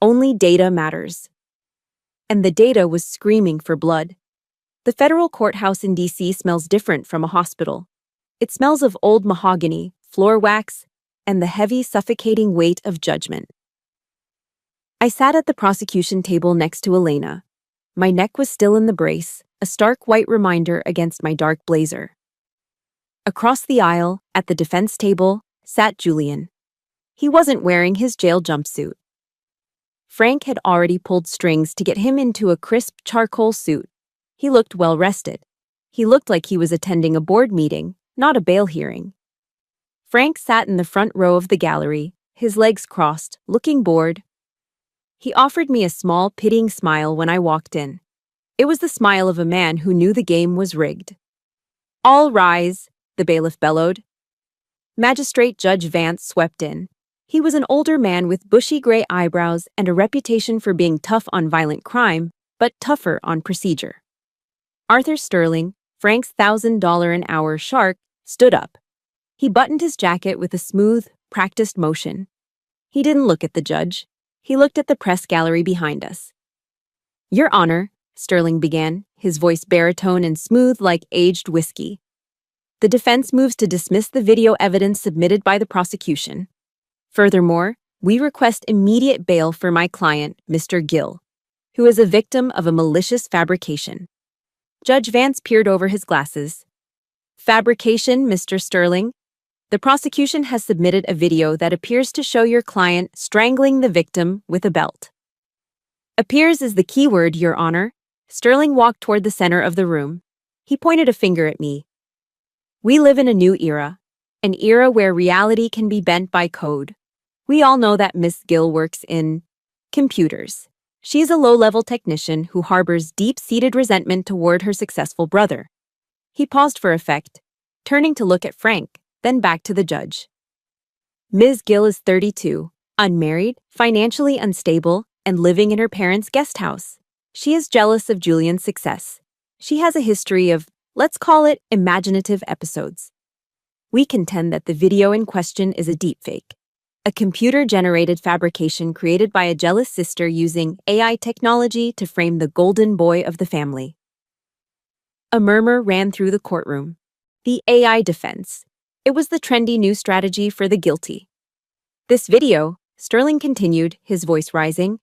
Only data matters. And the data was screaming for blood. The federal courthouse in D.C. smells different from a hospital. It smells of old mahogany, floor wax, and the heavy, suffocating weight of judgment. I sat at the prosecution table next to Elena. My neck was still in the brace, a stark white reminder against my dark blazer. Across the aisle, at the defense table, sat Julian. He wasn't wearing his jail jumpsuit. Frank had already pulled strings to get him into a crisp charcoal suit. He looked well-rested. He looked like he was attending a board meeting, not a bail hearing. Frank sat in the front row of the gallery, his legs crossed, looking bored. He offered me a small, pitying smile when I walked in. It was the smile of a man who knew the game was rigged. "All rise," the bailiff bellowed. Magistrate Judge Vance swept in. He was an older man with bushy gray eyebrows and a reputation for being tough on violent crime, but tougher on procedure. Arthur Sterling, Frank's $1,000-an-hour shark, stood up. He buttoned his jacket with a smooth, practiced motion. He didn't look at the judge. He looked at the press gallery behind us. "Your Honor," Sterling began, his voice baritone and smooth like aged whiskey. "The defense moves to dismiss the video evidence submitted by the prosecution. Furthermore, we request immediate bail for my client, Mr. Gill, who is a victim of a malicious fabrication." Judge Vance peered over his glasses. "Fabrication, Mr. Sterling? The prosecution has submitted a video that appears to show your client strangling the victim with a belt." "Appears is the key word, Your Honor." Sterling walked toward the center of the room. He pointed a finger at me. "We live in a new era, an era where reality can be bent by code. We all know that Miss Gill works in computers. She is a low-level technician who harbors deep-seated resentment toward her successful brother." He paused for effect, turning to look at Frank, then back to the judge. "Ms. Gill is 32, unmarried, financially unstable, and living in her parents' guest house. She is jealous of Julian's success. She has a history of, let's call it, imaginative episodes. We contend that the video in question is a deepfake, a computer-generated fabrication created by a jealous sister using AI technology to frame the golden boy of the family." A murmur ran through the courtroom. The AI defense. It was the trendy new strategy for the guilty. "This video," Sterling continued, his voice rising,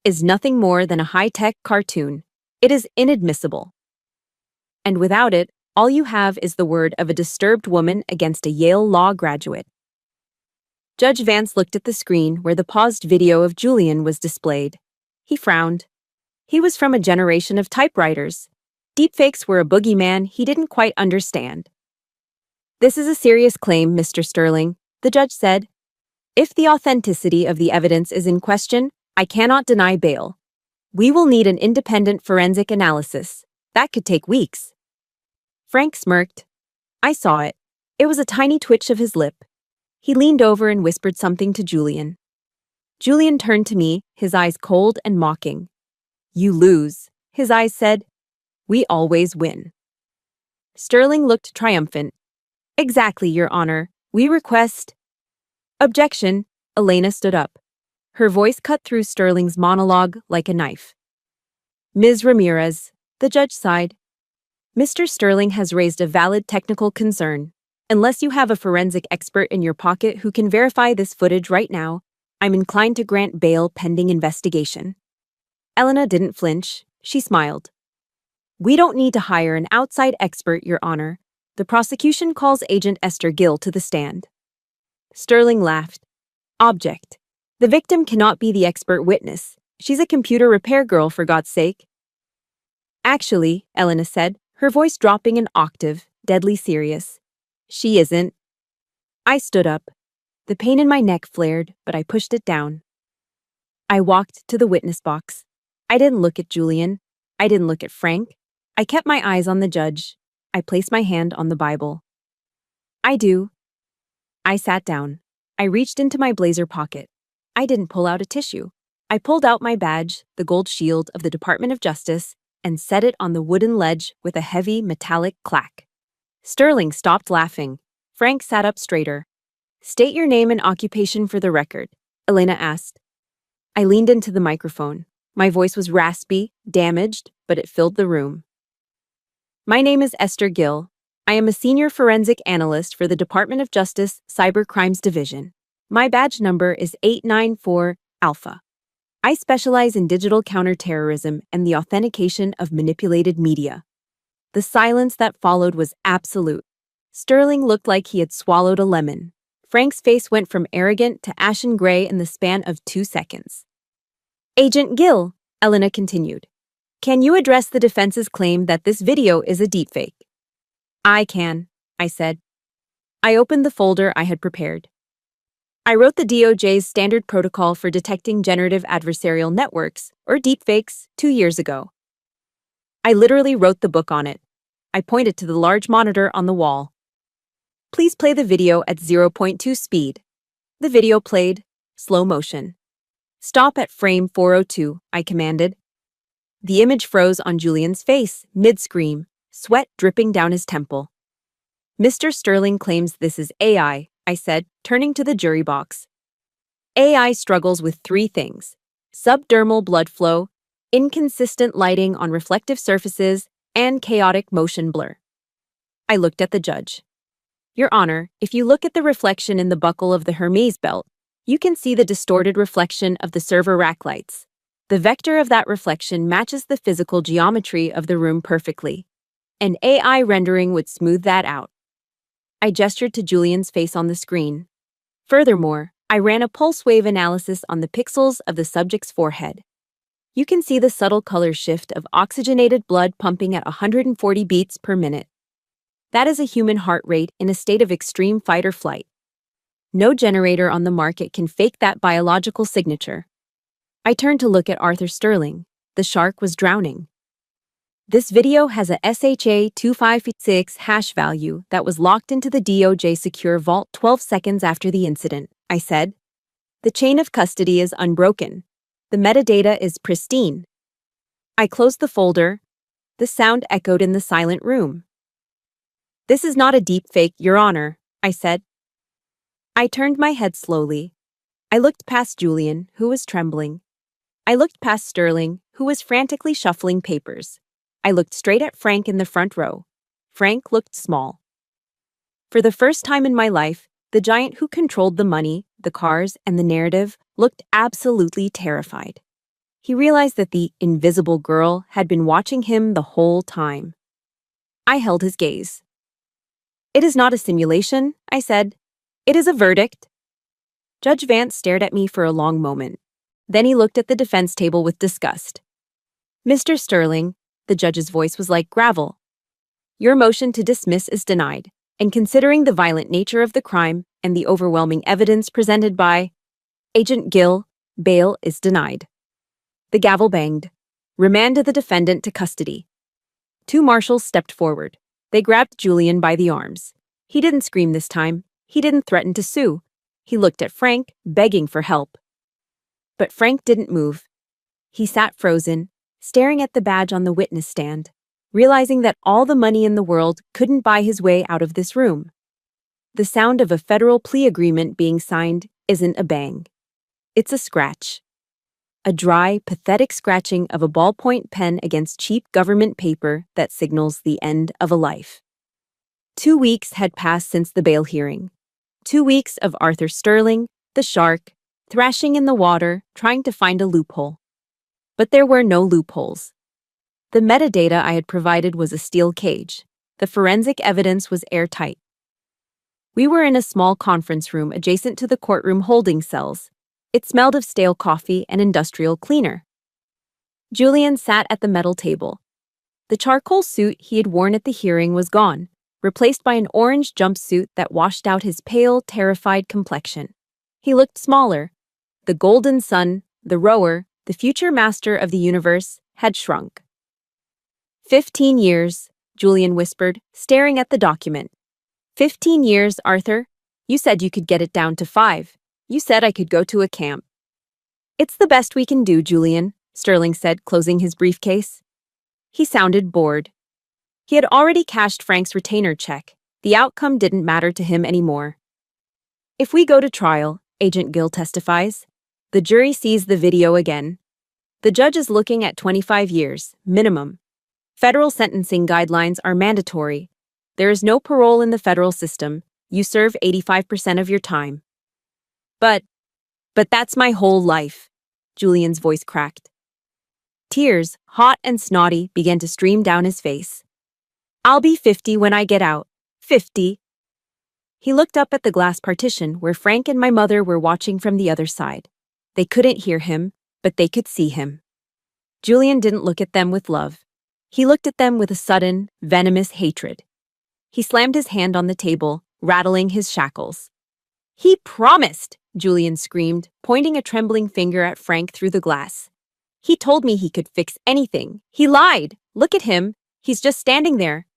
"is nothing more than a high-tech cartoon. It is inadmissible. And without it, all you have is the word of a disturbed woman against a Yale law graduate." Judge Vance looked at the screen where the paused video of Julian was displayed. He frowned. He was from a generation of typewriters. Deepfakes were a boogeyman he didn't quite understand. "This is a serious claim, Mr. Sterling," the judge said. "If the authenticity of the evidence is in question, I cannot deny bail. We will need an independent forensic analysis. That could take weeks." Frank smirked. I saw it. It was a tiny twitch of his lip. He leaned over and whispered something to Julian. Julian turned to me, his eyes cold and mocking. "You lose," his eyes said. "We always win." Sterling looked triumphant. "Exactly, Your Honor. We request—" "Objection." Elena stood up. Her voice cut through Sterling's monologue like a knife. "Ms. Ramirez," the judge sighed. "Mr. Sterling has raised a valid technical concern. Unless you have a forensic expert in your pocket who can verify this footage right now, I'm inclined to grant bail pending investigation." Elena didn't flinch. She smiled. "We don't need to hire an outside expert, Your Honor. The prosecution calls Agent Esther Gill to the stand." Sterling laughed. "Object. The victim cannot be the expert witness. She's a computer repair girl, for God's sake." "Actually," Elena said, her voice dropping an octave, deadly serious, "she isn't." I stood up. The pain in my neck flared, but I pushed it down. I walked to the witness box. I didn't look at Julian. I didn't look at Frank. I kept my eyes on the judge. I placed my hand on the Bible. "I do." I sat down. I reached into my blazer pocket. I didn't pull out a tissue. I pulled out my badge, the gold shield of the Department of Justice, and set it on the wooden ledge with a heavy metallic clack. Sterling stopped laughing. Frank sat up straighter. "State your name and occupation for the record," Elena asked. I leaned into the microphone. My voice was raspy, damaged, but it filled the room. "My name is Esther Gill. I am a senior forensic analyst for the Department of Justice Cyber Crimes Division. My badge number is 894 Alpha. I specialize in digital counterterrorism and the authentication of manipulated media." The silence that followed was absolute. Sterling looked like he had swallowed a lemon. Frank's face went from arrogant to ashen gray in the span of 2 seconds. "Agent Gill," Elena continued, "can you address the defense's claim that this video is a deepfake?" "I can," I said. I opened the folder I had prepared. I wrote the DOJ's standard protocol for detecting generative adversarial networks, or deepfakes, 2 years ago. I literally wrote the book on it. I pointed to the large monitor on the wall. "Please play the video at 0.2 speed." The video played, slow motion. "Stop at frame 402, I commanded. The image froze on Julian's face, mid-scream, sweat dripping down his temple. "Mr. Sterling claims this is AI, I said, turning to the jury box. AI struggles with 3 things: subdermal blood flow, inconsistent lighting on reflective surfaces, and chaotic motion blur. I looked at the judge. "Your Honor, if you look at the reflection in the buckle of the Hermes belt, you can see the distorted reflection of the server rack lights. The vector of that reflection matches the physical geometry of the room perfectly. An AI rendering would smooth that out." I gestured to Julian's face on the screen. Furthermore, I ran a pulse wave analysis on the pixels of the subject's forehead. You can see the subtle color shift of oxygenated blood pumping at 140 beats per minute. That is a human heart rate in a state of extreme fight or flight. No generator on the market can fake that biological signature. I turned to look at Arthur Sterling. The shark was drowning. "This video has a SHA-256 hash value that was locked into the DOJ secure vault 12 seconds after the incident," I said. "The chain of custody is unbroken. The metadata is pristine." I closed the folder. The sound echoed in the silent room. "This is not a deepfake, Your Honor," I said. I turned my head slowly. I looked past Julian, who was trembling. I looked past Sterling, who was frantically shuffling papers. I looked straight at Frank in the front row. Frank looked small. For the first time in my life, the giant who controlled the money, the cars, and the narrative looked absolutely terrified. He realized that the invisible girl had been watching him the whole time. I held his gaze. "It is not a simulation," I said. "It is a verdict." Judge Vance stared at me for a long moment. Then he looked at the defense table with disgust. "Mr. Sterling," the judge's voice was like gravel, "your motion to dismiss is denied, and considering the violent nature of the crime and the overwhelming evidence presented by Agent Gill, bail is denied." The gavel banged. "Remanded the defendant to custody." 2 marshals stepped forward. They grabbed Julian by the arms. He didn't scream this time. He didn't threaten to sue. He looked at Frank, begging for help. But Frank didn't move. He sat frozen, staring at the badge on the witness stand, realizing that all the money in the world couldn't buy his way out of this room. The sound of a federal plea agreement being signed isn't a bang. It's a scratch. A dry, pathetic scratching of a ballpoint pen against cheap government paper that signals the end of a life. 2 weeks had passed since the bail hearing. 2 weeks of Arthur Sterling, the shark, thrashing in the water, trying to find a loophole. But there were no loopholes. The metadata I had provided was a steel cage. The forensic evidence was airtight. We were in a small conference room adjacent to the courtroom holding cells. It smelled of stale coffee and industrial cleaner. Julian sat at the metal table. The charcoal suit he had worn at the hearing was gone, replaced by an orange jumpsuit that washed out his pale, terrified complexion. He looked smaller. The golden sun, the rower, the future master of the universe, had shrunk. 15 years, Julian whispered, staring at the document. 15 years, Arthur. You said you could get it down to 5. You said I could go to a camp. It's the best we can do, Julian, Sterling said, closing his briefcase. He sounded bored. He had already cashed Frank's retainer check. The outcome didn't matter to him anymore. If we go to trial, Agent Gill testifies, the jury sees the video again. The judge is looking at 25 years, minimum. Federal sentencing guidelines are mandatory. There is no parole in the federal system. You serve 85% of your time. But that's my whole life, Julian's voice cracked. Tears, hot and snotty, began to stream down his face. I'll be 50 when I get out. 50. He looked up at the glass partition where Frank and my mother were watching from the other side. They couldn't hear him, but they could see him. Julian didn't look at them with love. He looked at them with a sudden, venomous hatred. He slammed his hand on the table, rattling his shackles. He promised, Julian screamed, pointing a trembling finger at Frank through the glass. He told me he could fix anything. He lied. Look at him. He's just standing there.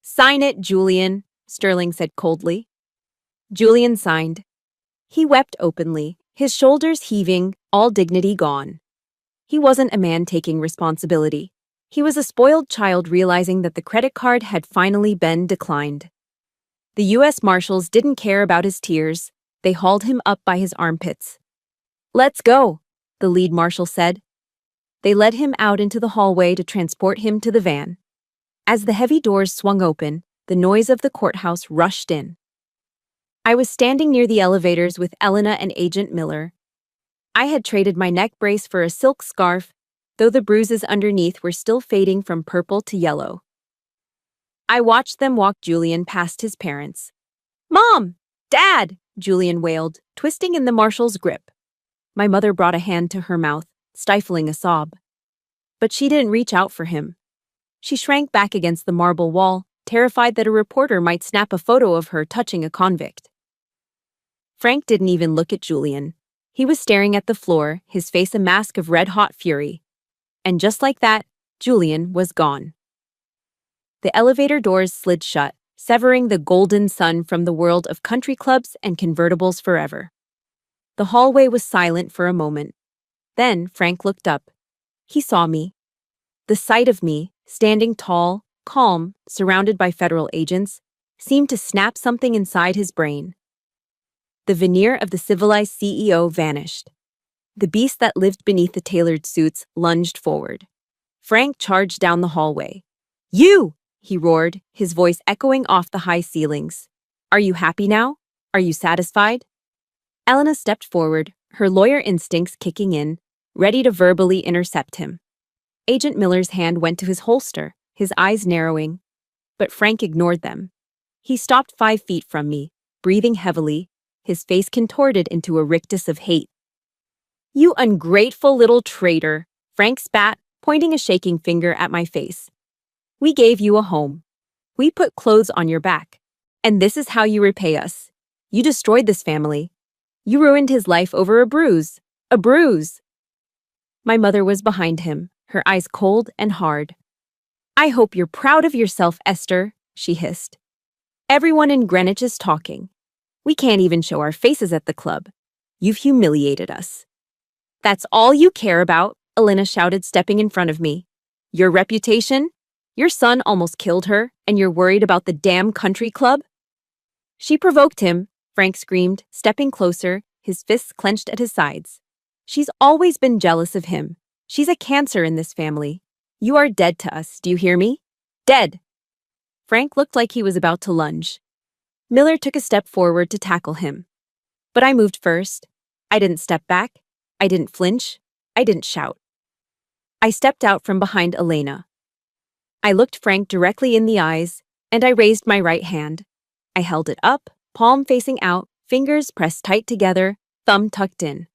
Sign it, Julian, Sterling said coldly. Julian signed. He wept openly, his shoulders heaving, all dignity gone. He wasn't a man taking responsibility. He was a spoiled child realizing that the credit card had finally been declined. The U.S. Marshals didn't care about his tears. They hauled him up by his armpits. Let's go, the lead marshal said. They led him out into the hallway to transport him to the van. As the heavy doors swung open, the noise of the courthouse rushed in. I was standing near the elevators with Elena and Agent Miller. I had traded my neck brace for a silk scarf, though the bruises underneath were still fading from purple to yellow. I watched them walk Julian past his parents. Mom! Dad! Julian wailed, twisting in the marshal's grip. My mother brought a hand to her mouth, stifling a sob. But she didn't reach out for him. She shrank back against the marble wall, terrified that a reporter might snap a photo of her touching a convict. Frank didn't even look at Julian. He was staring at the floor, his face a mask of red-hot fury. And just like that, Julian was gone. The elevator doors slid shut, severing the golden sun from the world of country clubs and convertibles forever. The hallway was silent for a moment. Then Frank looked up. He saw me. The sight of me, standing tall, calm, surrounded by federal agents, seemed to snap something inside his brain. The veneer of the civilized CEO vanished. The beast that lived beneath the tailored suits lunged forward. Frank charged down the hallway. You! He roared, his voice echoing off the high ceilings. Are you happy now? Are you satisfied? Elena stepped forward, her lawyer instincts kicking in, ready to verbally intercept him. Agent Miller's hand went to his holster, his eyes narrowing. But Frank ignored them. He stopped 5 feet from me, breathing heavily, his face contorted into a rictus of hate. You ungrateful little traitor, Frank spat, pointing a shaking finger at my face. We gave you a home. We put clothes on your back. And this is how you repay us. You destroyed this family. You ruined his life over a bruise. A bruise. My mother was behind him, her eyes cold and hard. I hope you're proud of yourself, Esther, she hissed. Everyone in Greenwich is talking. We can't even show our faces at the club. You've humiliated us. That's all you care about, Elena shouted, stepping in front of me. Your reputation? Your son almost killed her, and you're worried about the damn country club? She provoked him, Frank screamed, stepping closer, his fists clenched at his sides. She's always been jealous of him. She's a cancer in this family. You are dead to us, do you hear me? Dead! Frank looked like he was about to lunge. Miller took a step forward to tackle him. But I moved first. I didn't step back. I didn't flinch. I didn't shout. I stepped out from behind Elena. I looked Frank directly in the eyes, and I raised my right hand. I held it up, palm facing out, fingers pressed tight together, thumb tucked in.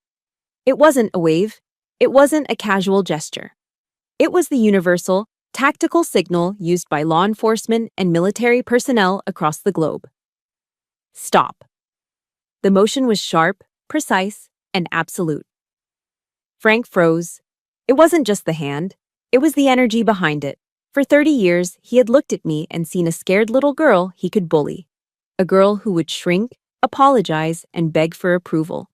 It wasn't a wave. It wasn't a casual gesture. It was the universal, tactical signal used by law enforcement and military personnel across the globe. Stop. The motion was sharp, precise, and absolute. Frank froze. It wasn't just the hand. It was the energy behind it. For 30 years, he had looked at me and seen a scared little girl he could bully. A girl who would shrink, a apologize, and beg for approval.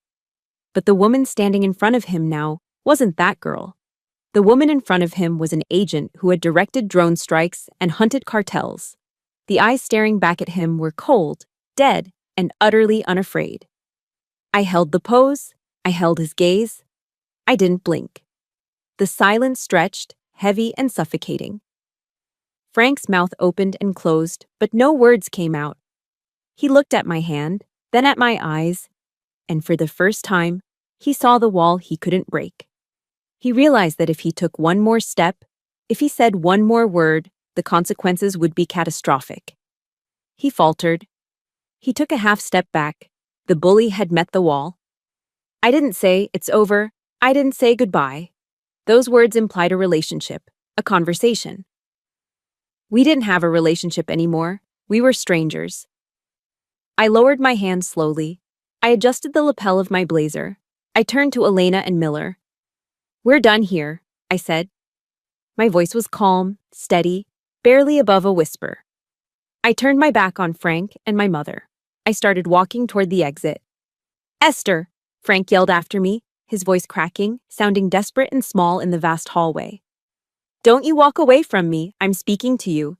But the woman standing in front of him now wasn't that girl. The woman in front of him was an agent who had directed drone strikes and hunted cartels. The eyes staring back at him were cold, dead, and utterly unafraid. I held the pose, I held his gaze. I didn't blink. The silence stretched, heavy and suffocating. Frank's mouth opened and closed, but no words came out. He looked at my hand, then at my eyes, and for the first time, he saw the wall he couldn't break. He realized that if he took one more step, if he said one more word, the consequences would be catastrophic. He faltered. He took a half step back. The bully had met the wall. I didn't say, "It's over." I didn't say goodbye. Those words implied a relationship, a conversation. We didn't have a relationship anymore. We were strangers. I lowered my hand slowly. I adjusted the lapel of my blazer. I turned to Elena and Miller. "We're done here," I said. My voice was calm, steady, barely above a whisper. I turned my back on Frank and my mother. I started walking toward the exit. "Esther!" Frank yelled after me, his voice cracking, sounding desperate and small in the vast hallway. "Don't you walk away from me, I'm speaking to you."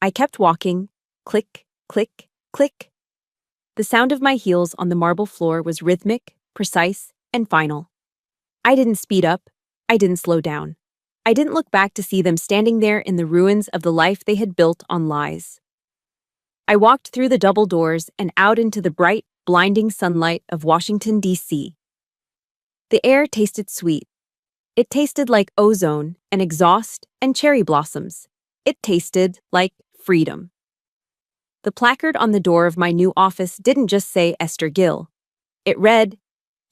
I kept walking. Click, click, click. The sound of my heels on the marble floor was rhythmic, precise, and final. I didn't speed up. I didn't slow down. I didn't look back to see them standing there in the ruins of the life they had built on lies. I walked through the double doors and out into the bright, blinding sunlight of Washington, D.C. The air tasted sweet. It tasted like ozone and exhaust and cherry blossoms. It tasted like freedom. The placard on the door of my new office didn't just say Esther Gill. It read,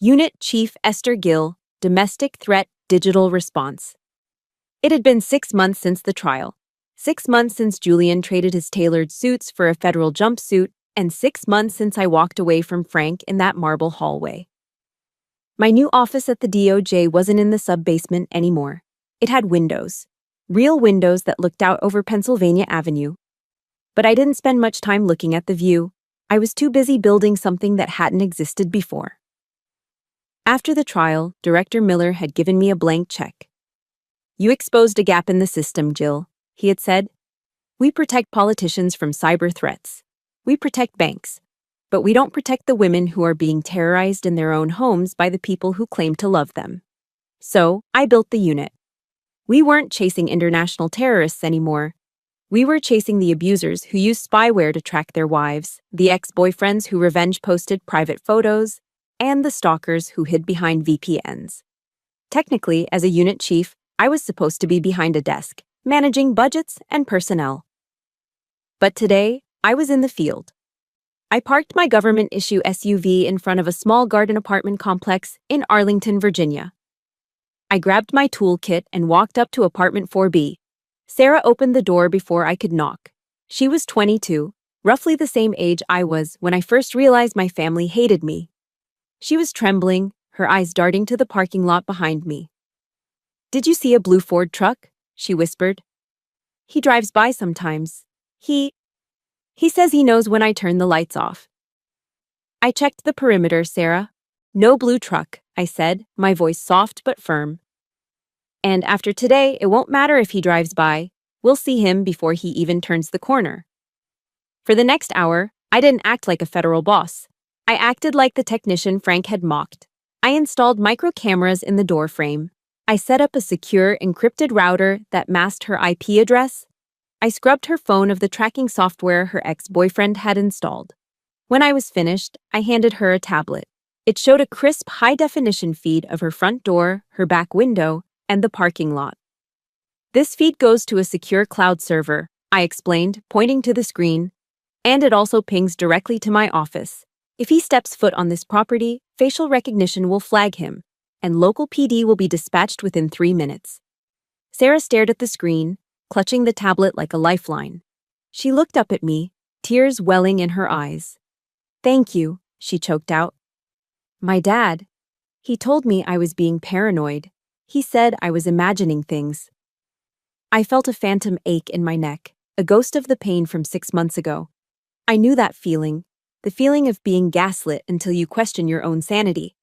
"Unit Chief Esther Gill, Domestic Threat Digital Response." It had been 6 months since the trial, 6 months since Julian traded his tailored suits for a federal jumpsuit, and 6 months since I walked away from Frank in that marble hallway. My new office at the DOJ wasn't in the sub-basement anymore. It had windows, real windows that looked out over Pennsylvania Avenue. But I didn't spend much time looking at the view. I was too busy building something that hadn't existed before. After the trial, Director Miller had given me a blank check. "You exposed a gap in the system, Jill," he had said. "We protect politicians from cyber threats. We protect banks. But we don't protect the women who are being terrorized in their own homes by the people who claim to love them." So, I built the unit. We weren't chasing international terrorists anymore. We were chasing the abusers who used spyware to track their wives, the ex-boyfriends who revenge-posted private photos, and the stalkers who hid behind VPNs. Technically, as a unit chief, I was supposed to be behind a desk, managing budgets and personnel. But today, I was in the field. I parked my government-issue SUV in front of a small garden apartment complex in Arlington, Virginia. I grabbed my toolkit and walked up to apartment 4B. Sarah opened the door before I could knock. She was 22, roughly the same age I was when I first realized my family hated me. She was trembling, her eyes darting to the parking lot behind me. "Did you see a blue Ford truck?" she whispered. "He drives by sometimes. He says he knows when I turn the lights off." I checked the perimeter, Sarah. "No blue truck," I said, my voice soft but firm. "And after today, it won't matter if he drives by. We'll see him before he even turns the corner." For the next hour, I didn't act like a federal boss. I acted like the technician Frank had mocked. I installed micro cameras in the door frame. I set up a secure, encrypted router that masked her IP address. I scrubbed her phone of the tracking software her ex-boyfriend had installed. When I was finished, I handed her a tablet. It showed a crisp, high-definition feed of her front door, her back window, and the parking lot. "This feed goes to a secure cloud server," I explained, pointing to the screen, "and it also pings directly to my office. If he steps foot on this property, facial recognition will flag him, and local PD will be dispatched within 3 minutes." Sarah stared at the screen, clutching the tablet like a lifeline. She looked up at me, tears welling in her eyes. "Thank you," she choked out. "My dad. He told me I was being paranoid. He said I was imagining things." I felt a phantom ache in my neck, a ghost of the pain from 6 months ago. I knew that feeling. the feeling of being gaslit until you question your own sanity.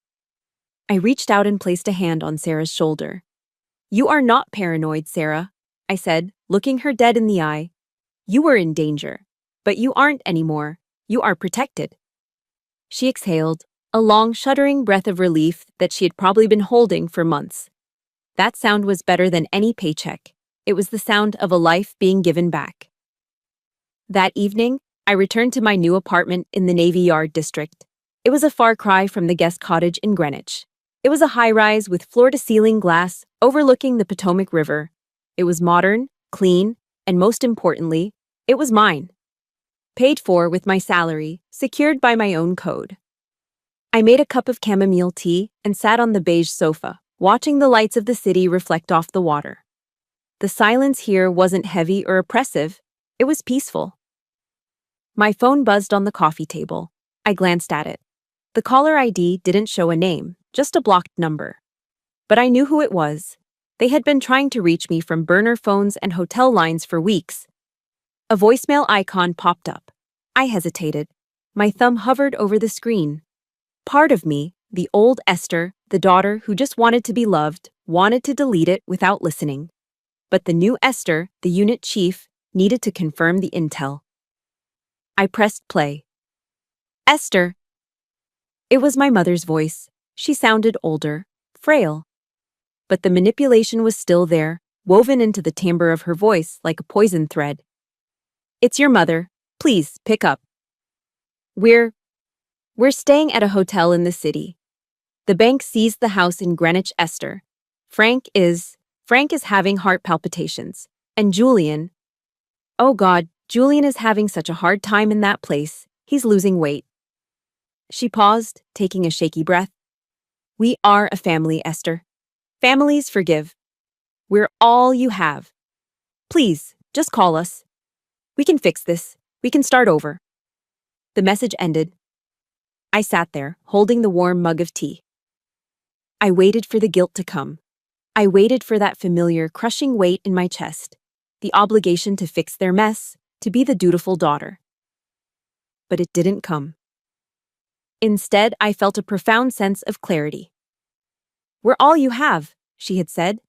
I reached out and placed a hand on Sarah's shoulder. "You are not paranoid, Sarah," I said, looking her dead in the eye. "You were in danger, but you aren't anymore. You are protected." She exhaled, a long, shuddering breath of relief that she had probably been holding for months. That sound was better than any paycheck. It was the sound of a life being given back. That evening, I returned to my new apartment in the Navy Yard district. It was a far cry from the guest cottage in Greenwich. It was a high-rise with floor-to-ceiling glass overlooking the Potomac River. It was modern, clean, and most importantly, it was mine. Paid for with my salary, secured by my own code. I made a cup of chamomile tea and sat on the beige sofa, watching the lights of the city reflect off the water. The silence here wasn't heavy or oppressive, it was peaceful. My phone buzzed on the coffee table. I glanced at it. The caller ID didn't show a name, just a blocked number. But I knew who it was. They had been trying to reach me from burner phones and hotel lines for weeks. A voicemail icon popped up. I hesitated. My thumb hovered over the screen. Part of me, the old Esther, the daughter who just wanted to be loved, wanted to delete it without listening. But the new Esther, the unit chief, needed to confirm the intel. I pressed play. "Esther." It was my mother's voice. She sounded older, frail. But the manipulation was still there, woven into the timbre of her voice like a poison thread. "It's your mother. Please, pick up. We're staying at a hotel in the city. The bank seized the house in Greenwich, Esther. Frank is having heart palpitations. And Julian, oh God, Julian is having such a hard time in that place. He's losing weight." She paused, taking a shaky breath. "We are a family, Esther. Families forgive. We're all you have. Please, just call us. We can fix this. We can start over." The message ended. I sat there, holding the warm mug of tea. I waited for the guilt to come. I waited for that familiar, crushing weight in my chest, the obligation to fix their mess, to be the dutiful daughter. But it didn't come. Instead, I felt a profound sense of clarity. "We're all you have," she had said.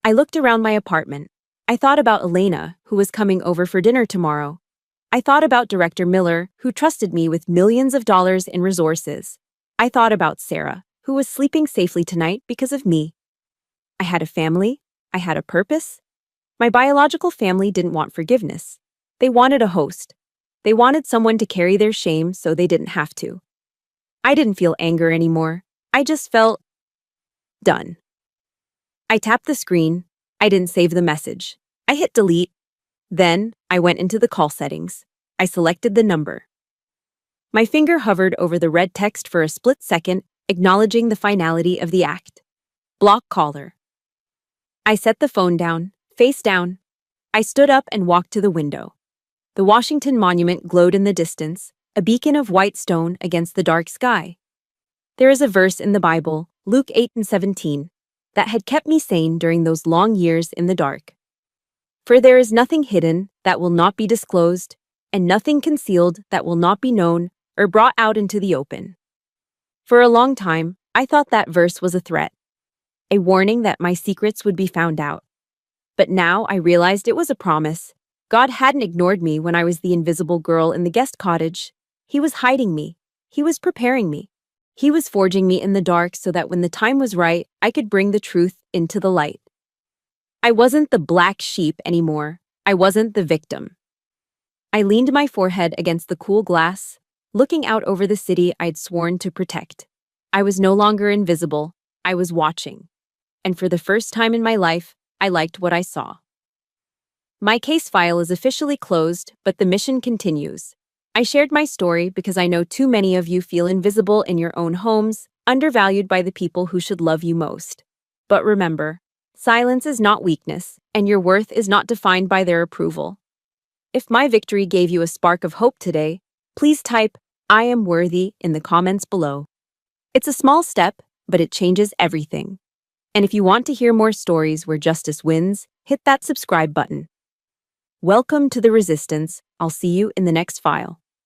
I looked around my apartment. I thought about Elena, who was coming over for dinner tomorrow. I thought about Director Miller, who trusted me with millions of dollars in resources. I thought about Sarah, who was sleeping safely tonight because of me. I had a family. I had a purpose. My biological family didn't want forgiveness. They wanted a host. They wanted someone to carry their shame so they didn't have to. I didn't feel anger anymore. I just felt done. I tapped the screen. I didn't save the message. I hit delete. Then, I went into the call settings. I selected the number. My finger hovered over the red text for a split second, acknowledging the finality of the act. Block caller. I set the phone down, face down. I stood up and walked to the window. The Washington Monument glowed in the distance, a beacon of white stone against the dark sky. There is a verse in the Bible, Luke 8:17, that had kept me sane during those long years in the dark. "For there is nothing hidden that will not be disclosed, and nothing concealed that will not be known or brought out into the open." For a long time, I thought that verse was a threat, a warning that my secrets would be found out. But now I realized it was a promise. God hadn't ignored me when I was the invisible girl in the guest cottage. He was hiding me. He was preparing me. He was forging me in the dark so that when the time was right, I could bring the truth into the light. I wasn't the black sheep anymore. I wasn't the victim. I leaned my forehead against the cool glass, looking out over the city I'd sworn to protect. I was no longer invisible. I was watching. And for the first time in my life, I liked what I saw. My case file is officially closed, but the mission continues. I shared my story because I know too many of you feel invisible in your own homes, undervalued by the people who should love you most. But remember, silence is not weakness, and your worth is not defined by their approval. If my victory gave you a spark of hope today, please type, "I am worthy" in the comments below. It's a small step, but it changes everything. And if you want to hear more stories where justice wins, hit that subscribe button. Welcome to the resistance. I'll see you in the next file.